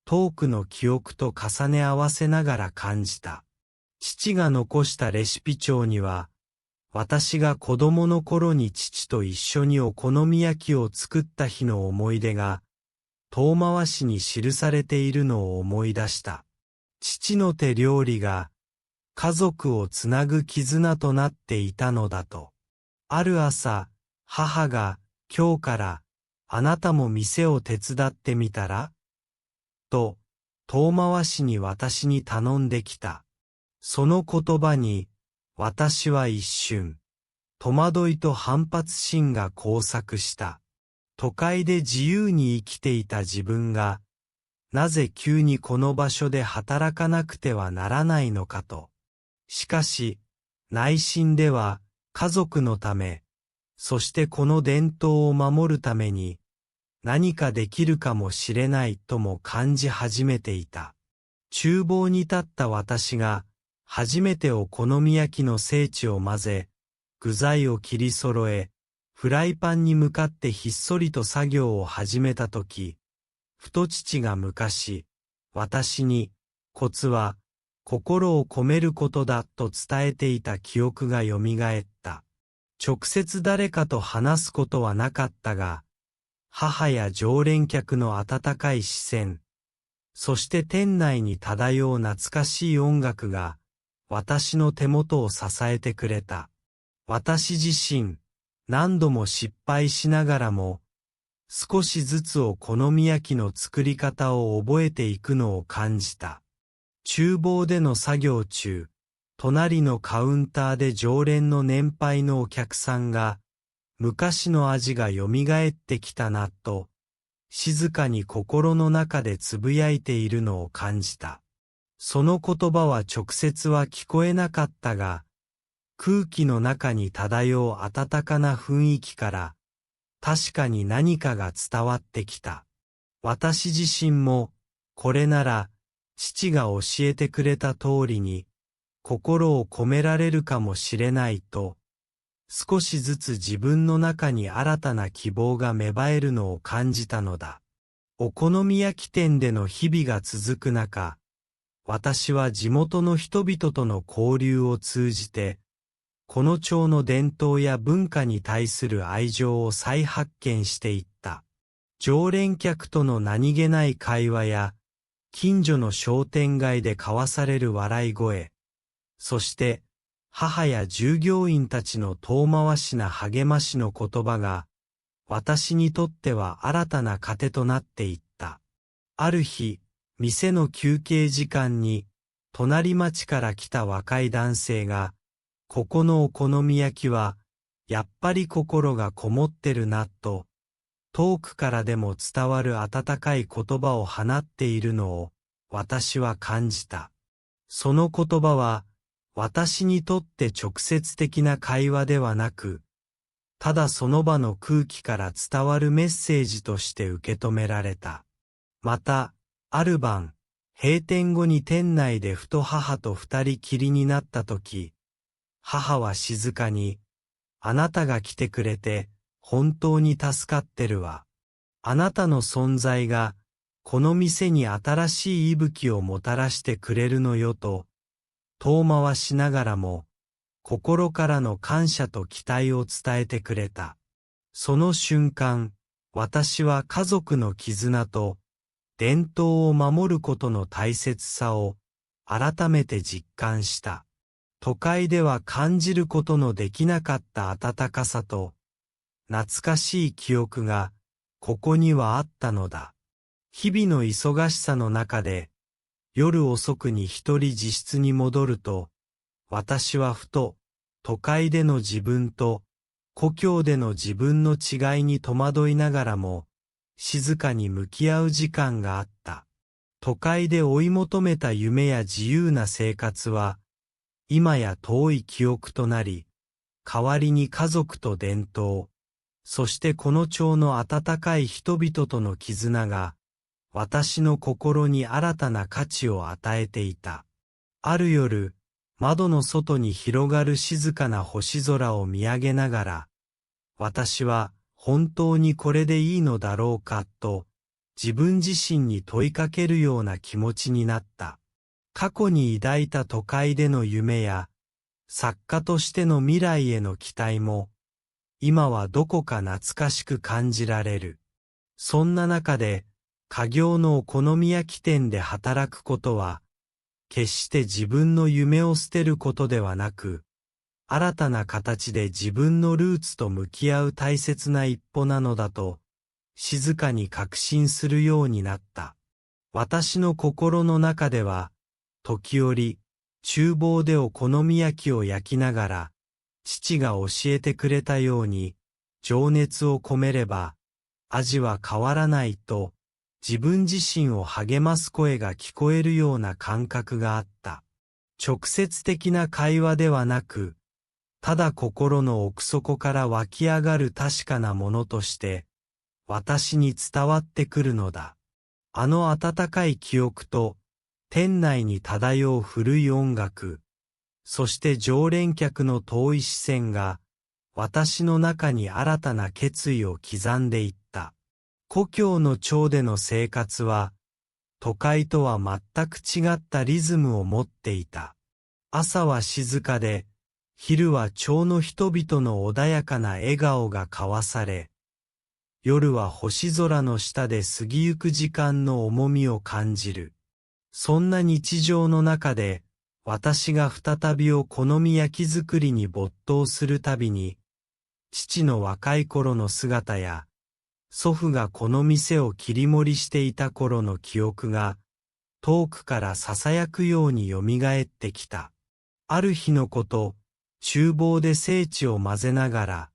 遠くの記憶と重ね合わせながら感じた。父が残したレシピ帳には、私が子供の頃に父と一緒にお好み焼きを作った日の思い出が、遠回しに記されているのを思い出した。父の手料理が、家族をつなぐ絆となっていたのだと。ある朝、母が、今日からあなたも店を手伝ってみたらと遠回しに私に頼んできた。その言葉に私は一瞬戸惑いと反発心が交錯した。都会で自由に生きていた自分がなぜ急にこの場所で働かなくてはならないのかと。しかし内心では家族のためそしてこの伝統を守るために何かできるかもしれないとも感じ始めていた。厨房に立った私が初めてお好み焼きの生地を混ぜ、具材を切り揃え、フライパンに向かってひっそりと作業を始めたとき、ふと父が昔、私にコツは心を込めることだと伝えていた記憶がよみがえった。直接誰かと話すことはなかったが、母や常連客の温かい視線、そして店内に漂う懐かしい音楽が、私の手元を支えてくれた。私自身、何度も失敗しながらも、少しずつお好み焼きの作り方を覚えていくのを感じた。厨房での作業中、隣のカウンターで常連の年配のお客さんが、昔の味がよみがえってきたなと、静かに心の中でつぶやいているのを感じた。その言葉は直接は聞こえなかったが、空気の中に漂う温かな雰囲気から、確かに何かが伝わってきた。私自身も、これなら、父が教えてくれた通りに、心を込められるかもしれないと、少しずつ自分の中に新たな希望が芽生えるのを感じたのだ。お好み焼き店での日々が続く中、私は地元の人々との交流を通じて、この町の伝統や文化に対する愛情を再発見していった。常連客との何気ない会話や、近所の商店街で交わされる笑い声、そして、母や従業員たちの遠回しな励ましの言葉が、私にとっては新たな糧となっていった。ある日、店の休憩時間に、隣町から来た若い男性が、ここのお好み焼きは、やっぱり心がこもってるなと、遠くからでも伝わる温かい言葉を放っているのを、私は感じた。その言葉は、私にとって直接的な会話ではなく、ただその場の空気から伝わるメッセージとして受け止められた。また、ある晩、閉店後に店内でふと母と二人きりになったとき、母は静かに、あなたが来てくれて、本当に助かってるわ。あなたの存在が、この店に新しい息吹をもたらしてくれるのよと、遠回しながらも、心からの感謝と期待を伝えてくれた。その瞬間、私は家族の絆と、伝統を守ることの大切さを、改めて実感した。都会では感じることのできなかった温かさと、懐かしい記憶が、ここにはあったのだ。日々の忙しさの中で、夜遅くに一人自室に戻ると、私はふと、都会での自分と、故郷での自分の違いに戸惑いながらも、静かに向き合う時間があった。都会で追い求めた夢や自由な生活は、今や遠い記憶となり、代わりに家族と伝統、そしてこの町の温かい人々との絆が、私の心に新たな価値を与えていた。ある夜、窓の外に広がる静かな星空を見上げながら、私は本当にこれでいいのだろうかと、自分自身に問いかけるような気持ちになった。過去に抱いた都会での夢や、作家としての未来への期待も、今はどこか懐かしく感じられる。そんな中で、家業のお好み焼き店で働くことは、決して自分の夢を捨てることではなく、新たな形で自分のルーツと向き合う大切な一歩なのだと、静かに確信するようになった。私の心の中では、時折、厨房でお好み焼きを焼きながら、父が教えてくれたように、情熱を込めれば、味は変わらないと、自分自身を励ます声が聞こえるような感覚があった。直接的な会話ではなく、ただ心の奥底から湧き上がる確かなものとして、私に伝わってくるのだ。あの温かい記憶と、店内に漂う古い音楽、そして常連客の遠い視線が、私の中に新たな決意を刻んでいった。故郷の町での生活は、都会とは全く違ったリズムを持っていた。朝は静かで、昼は町の人々の穏やかな笑顔が交わされ、夜は星空の下で過ぎゆく時間の重みを感じる。そんな日常の中で、私が再びお好み焼き作りに没頭するたびに、父の若い頃の姿や、祖父がこの店を切り盛りしていた頃の記憶が、遠くから囁くようによみがえってきた。ある日のこと、厨房で聖地を混ぜながら、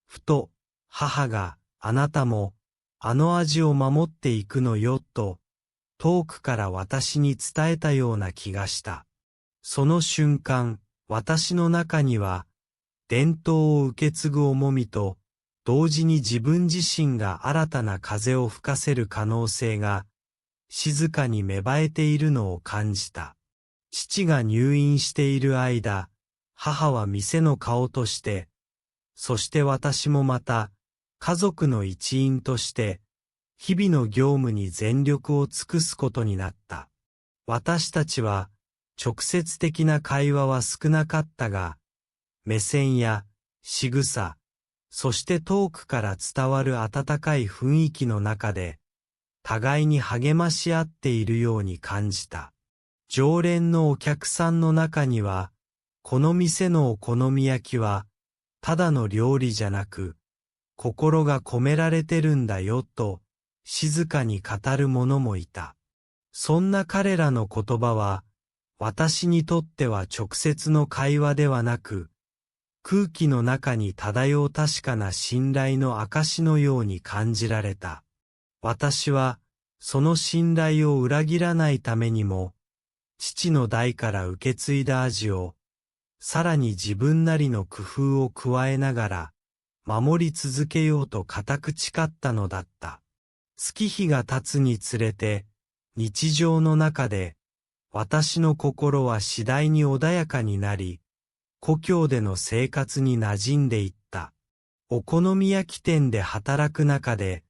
ふと、母が、あなたも、あの味を守っていくのよ、と、遠くから私に伝えたような気がした。その瞬間、私の中には、伝統を受け継ぐ重みと、同時に自分自身が新たな風を吹かせる可能性が、静かに芽生えているのを感じた。父が入院している間、母は店の顔として、そして私もまた、家族の一員として、日々の業務に全力を尽くすことになった。私たちは、直接的な会話は少なかったが、目線や仕草、そして遠くから伝わる温かい雰囲気の中で、互いに励まし合っているように感じた。常連のお客さんの中には、この店のお好み焼きは、ただの料理じゃなく、心が込められてるんだよと、静かに語る者もいた。そんな彼らの言葉は、私にとっては直接の会話ではなく、空気の中に漂う確かな信頼の証のように感じられた。私は、その信頼を裏切らないためにも、父の代から受け継いだ味を、さらに自分なりの工夫を加えながら、守り続けようと固く誓ったのだった。月日が経つにつれて、日常の中で、私の心は次第に穏やかになり、故郷での生活に馴染んでいった。お好み焼き店で働く中で、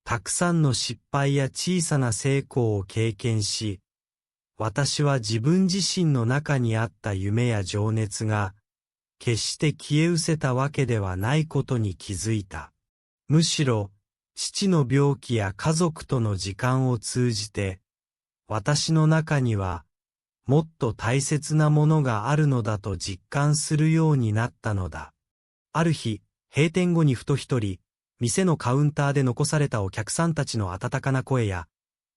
たくさんの失敗や小さな成功を経験し、私は自分自身の中にあった夢や情熱が、決して消え失せたわけではないことに気づいた。むしろ、父の病気や家族との時間を通じて、私の中には、もっと大切なものがあるのだと実感するようになったのだ。ある日、閉店後にふと一人、店のカウンターで残されたお客さんたちの温かな声や、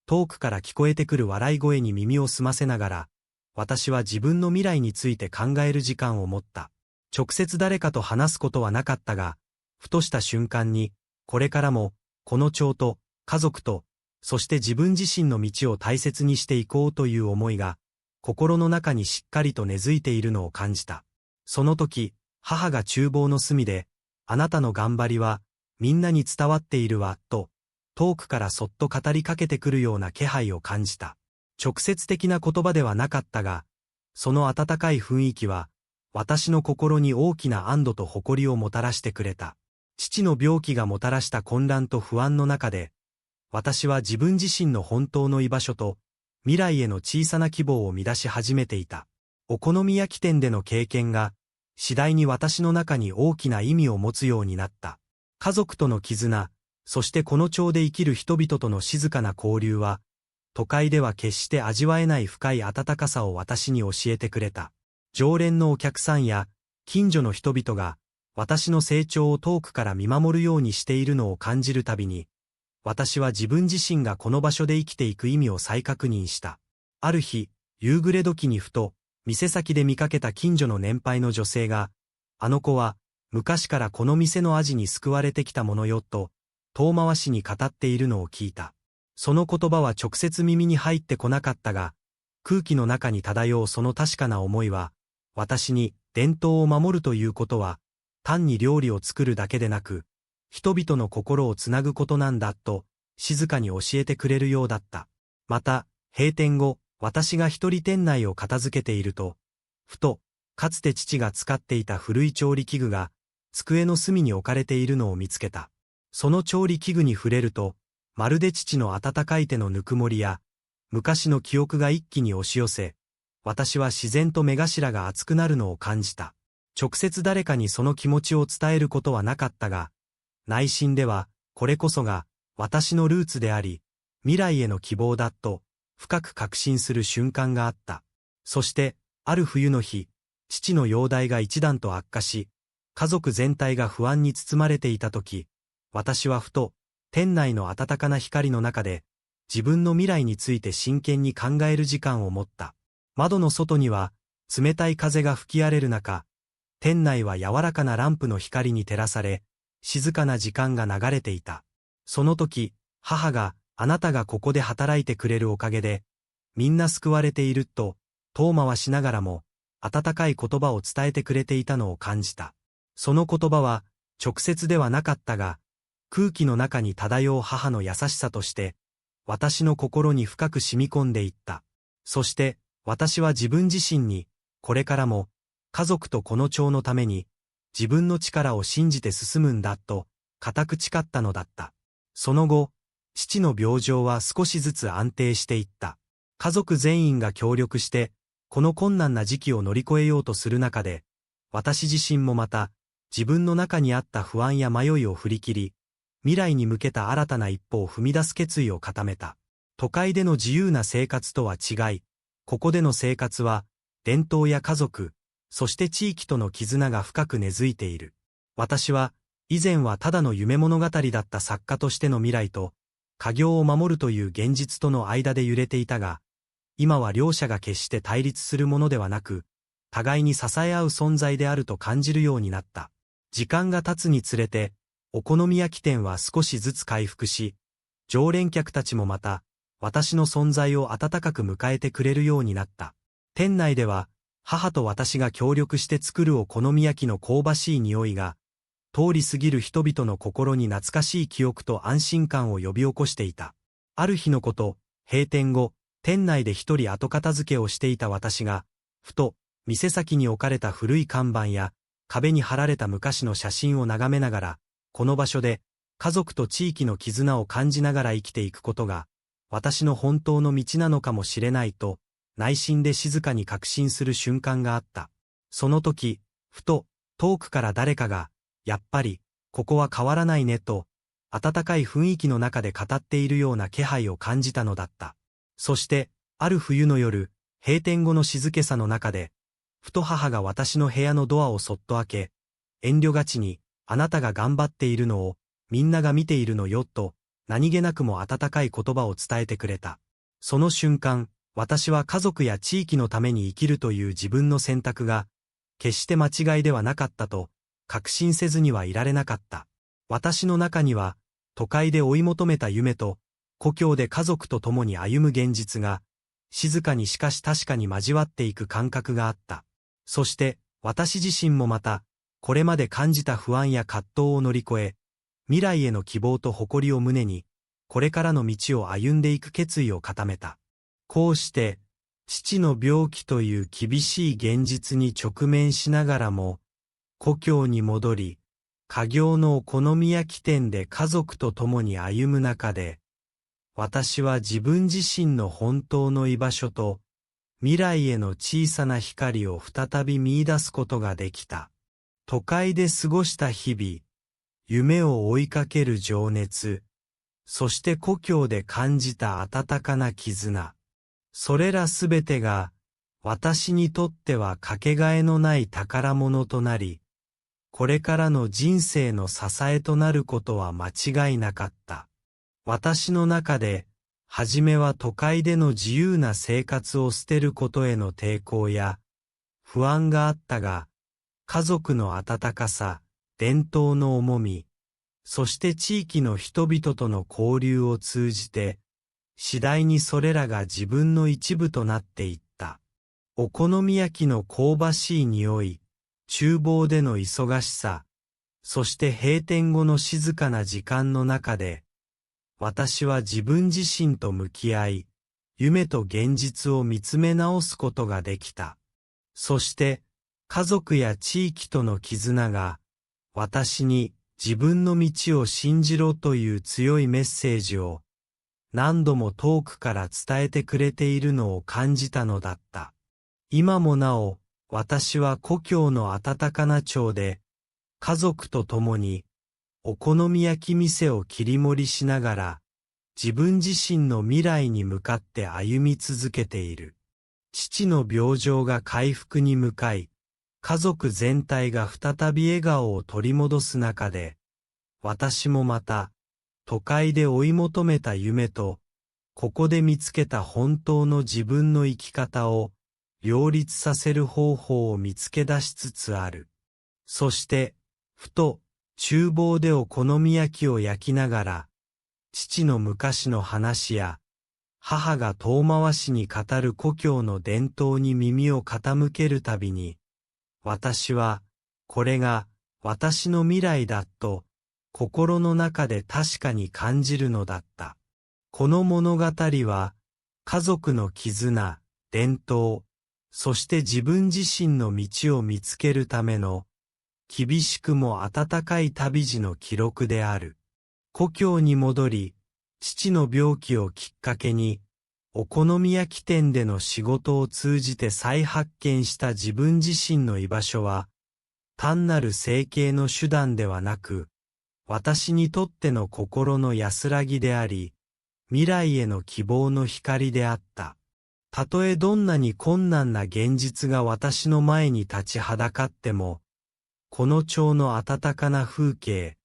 遠くから聞こえてくる笑い声に耳を澄ませながら、私は自分の未来について考える時間を持った。直接誰かと話すことはなかったが、ふとした瞬間に、これからも、この町と、家族と、そして自分自身の道を大切にしていこうという思いが、心の中にしっかりと根付いているのを感じた。その時、母が厨房の隅で、あなたの頑張りは、みんなに伝わっているわ、と、遠くからそっと語りかけてくるような気配を感じた。直接的な言葉ではなかったが、その温かい雰囲気は、私の心に大きな安堵と誇りをもたらしてくれた。父の病気がもたらした混乱と不安の中で、私は自分自身の本当の居場所と、未来への小さな希望を乱し始めていた。お好み焼き店での経験が、次第に私の中に大きな意味を持つようになった。家族との絆、そしてこの町で生きる人々との静かな交流は、都会では決して味わえない深い温かさを私に教えてくれた。常連のお客さんや、近所の人々が、私の成長を遠くから見守るようにしているのを感じるたびに、私は自分自身がこの場所で生きていく意味を再確認した。ある日、夕暮れ時にふと、店先で見かけた近所の年配の女性が、あの子は、昔からこの店の味に救われてきたものよ、と、遠回しに語っているのを聞いた。その言葉は直接耳に入ってこなかったが、空気の中に漂うその確かな思いは、私に伝統を守るということは、単に料理を作るだけでなく、人々の心をつなぐことなんだと、静かに教えてくれるようだった。また、閉店後、私が一人店内を片付けていると、ふと、かつて父が使っていた古い調理器具が、机の隅に置かれているのを見つけた。その調理器具に触れると、まるで父の温かい手のぬくもりや、昔の記憶が一気に押し寄せ、私は自然と目頭が熱くなるのを感じた。直接誰かにその気持ちを伝えることはなかったが、内心では、これこそが、私のルーツであり、未来への希望だと、深く確信する瞬間があった。そして、ある冬の日、父の容体が一段と悪化し、家族全体が不安に包まれていたとき、私はふと、店内の温かな光の中で、自分の未来について真剣に考える時間を持った。窓の外には、冷たい風が吹き荒れる中、店内は柔らかなランプの光に照らされ、静かな時間が流れていた。その時、母が、あなたがここで働いてくれるおかげで、みんな救われていると、遠回しながらも、温かい言葉を伝えてくれていたのを感じた。その言葉は、直接ではなかったが、空気の中に漂う母の優しさとして、私の心に深く染み込んでいった。そして、私は自分自身に、これからも、家族とこの町のために、自分の力を信じて進むんだと、固く誓ったのだった。その後、父の病状は少しずつ安定していった。家族全員が協力して、この困難な時期を乗り越えようとする中で、私自身もまた、自分の中にあった不安や迷いを振り切り、未来に向けた新たな一歩を踏み出す決意を固めた。都会での自由な生活とは違い、ここでの生活は、伝統や家族、そして地域との絆が深く根付いている。私は、以前はただの夢物語だった作家としての未来と、家業を守るという現実との間で揺れていたが、今は両者が決して対立するものではなく、互いに支え合う存在であると感じるようになった。時間が経つにつれて、お好み焼き店は少しずつ回復し、常連客たちもまた、私の存在を温かく迎えてくれるようになった。店内では、母と私が協力して作るお好み焼きの香ばしい匂いが、通り過ぎる人々の心に懐かしい記憶と安心感を呼び起こしていた。ある日のこと、閉店後、店内で一人後片付けをしていた私が、ふと、店先に置かれた古い看板や、壁に貼られた昔の写真を眺めながら、この場所で、家族と地域の絆を感じながら生きていくことが、私の本当の道なのかもしれないと、内心で静かに確信する瞬間があった。その時、ふと、遠くから誰かが、やっぱり、ここは変わらないねと、温かい雰囲気の中で語っているような気配を感じたのだった。そして、ある冬の夜、閉店後の静けさの中で、ふと母が私の部屋のドアをそっと開け、遠慮がちに、あなたが頑張っているのを、みんなが見ているのよと、何気なくも温かい言葉を伝えてくれた。その瞬間、私は家族や地域のために生きるという自分の選択が、決して間違いではなかったと、確信せずにはいられなかった。私の中には、都会で追い求めた夢と、故郷で家族と共に歩む現実が、静かにしかし確かに交わっていく感覚があった。そして、私自身もまた、これまで感じた不安や葛藤を乗り越え、未来への希望と誇りを胸に、これからの道を歩んでいく決意を固めた。こうして、父の病気という厳しい現実に直面しながらも、故郷に戻り、家業のお好み焼き店で家族と共に歩む中で、私は自分自身の本当の居場所と、未来への小さな光を再び見出すことができた。都会で過ごした日々、夢を追いかける情熱、そして故郷で感じた温かな絆。それらすべてが、私にとってはかけがえのない宝物となり、これからの人生の支えとなることは間違いなかった。私の中で、はじめは都会での自由な生活を捨てることへの抵抗や、不安があったが、家族の温かさ、伝統の重み、そして地域の人々との交流を通じて、次第にそれらが自分の一部となっていった。お好み焼きの香ばしい匂い、厨房での忙しさ、そして閉店後の静かな時間の中で、私は自分自身と向き合い、夢と現実を見つめ直すことができた。そして、家族や地域との絆が、私に自分の道を信じろという強いメッセージを、何度も遠くから伝えてくれているのを感じたのだった。今もなお、私は故郷の温かな町で、家族と共に、お好み焼き店を切り盛りしながら、自分自身の未来に向かって歩み続けている。父の病状が回復に向かい、家族全体が再び笑顔を取り戻す中で、私もまた、都会で追い求めた夢と、ここで見つけた本当の自分の生き方を、両立させる方法を見つけ出しつつある。そして、ふと、厨房でお好み焼きを焼きながら、父の昔の話や、母が遠回しに語る故郷の伝統に耳を傾けるたびに、私は、これが私の未来だと、心の中で確かに感じるのだった。この物語は、家族の絆、伝統、そして自分自身の道を見つけるための、厳しくも温かい旅路の記録である。故郷に戻り、父の病気をきっかけに、お好み焼き店での仕事を通じて再発見した自分自身の居場所は、単なる生計の手段ではなく、私にとっての心の安らぎであり、未来への希望の光であった。たとえどんなに困難な現実が私の前に立ちはだかっても、この町の温かな風景、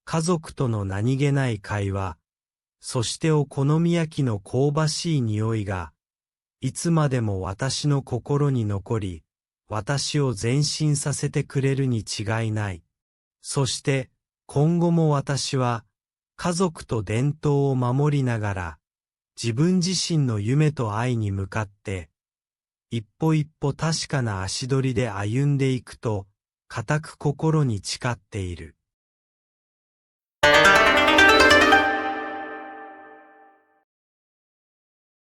家族との何気ない会話、そしてお好み焼きの香ばしい匂いが、いつまでも私の心に残り、私を前進させてくれるに違いない。そして今後も私は家族と伝統を守りながら自分自身の夢と愛に向かって一歩一歩確かな足取りで歩んでいくと固く心に誓っている。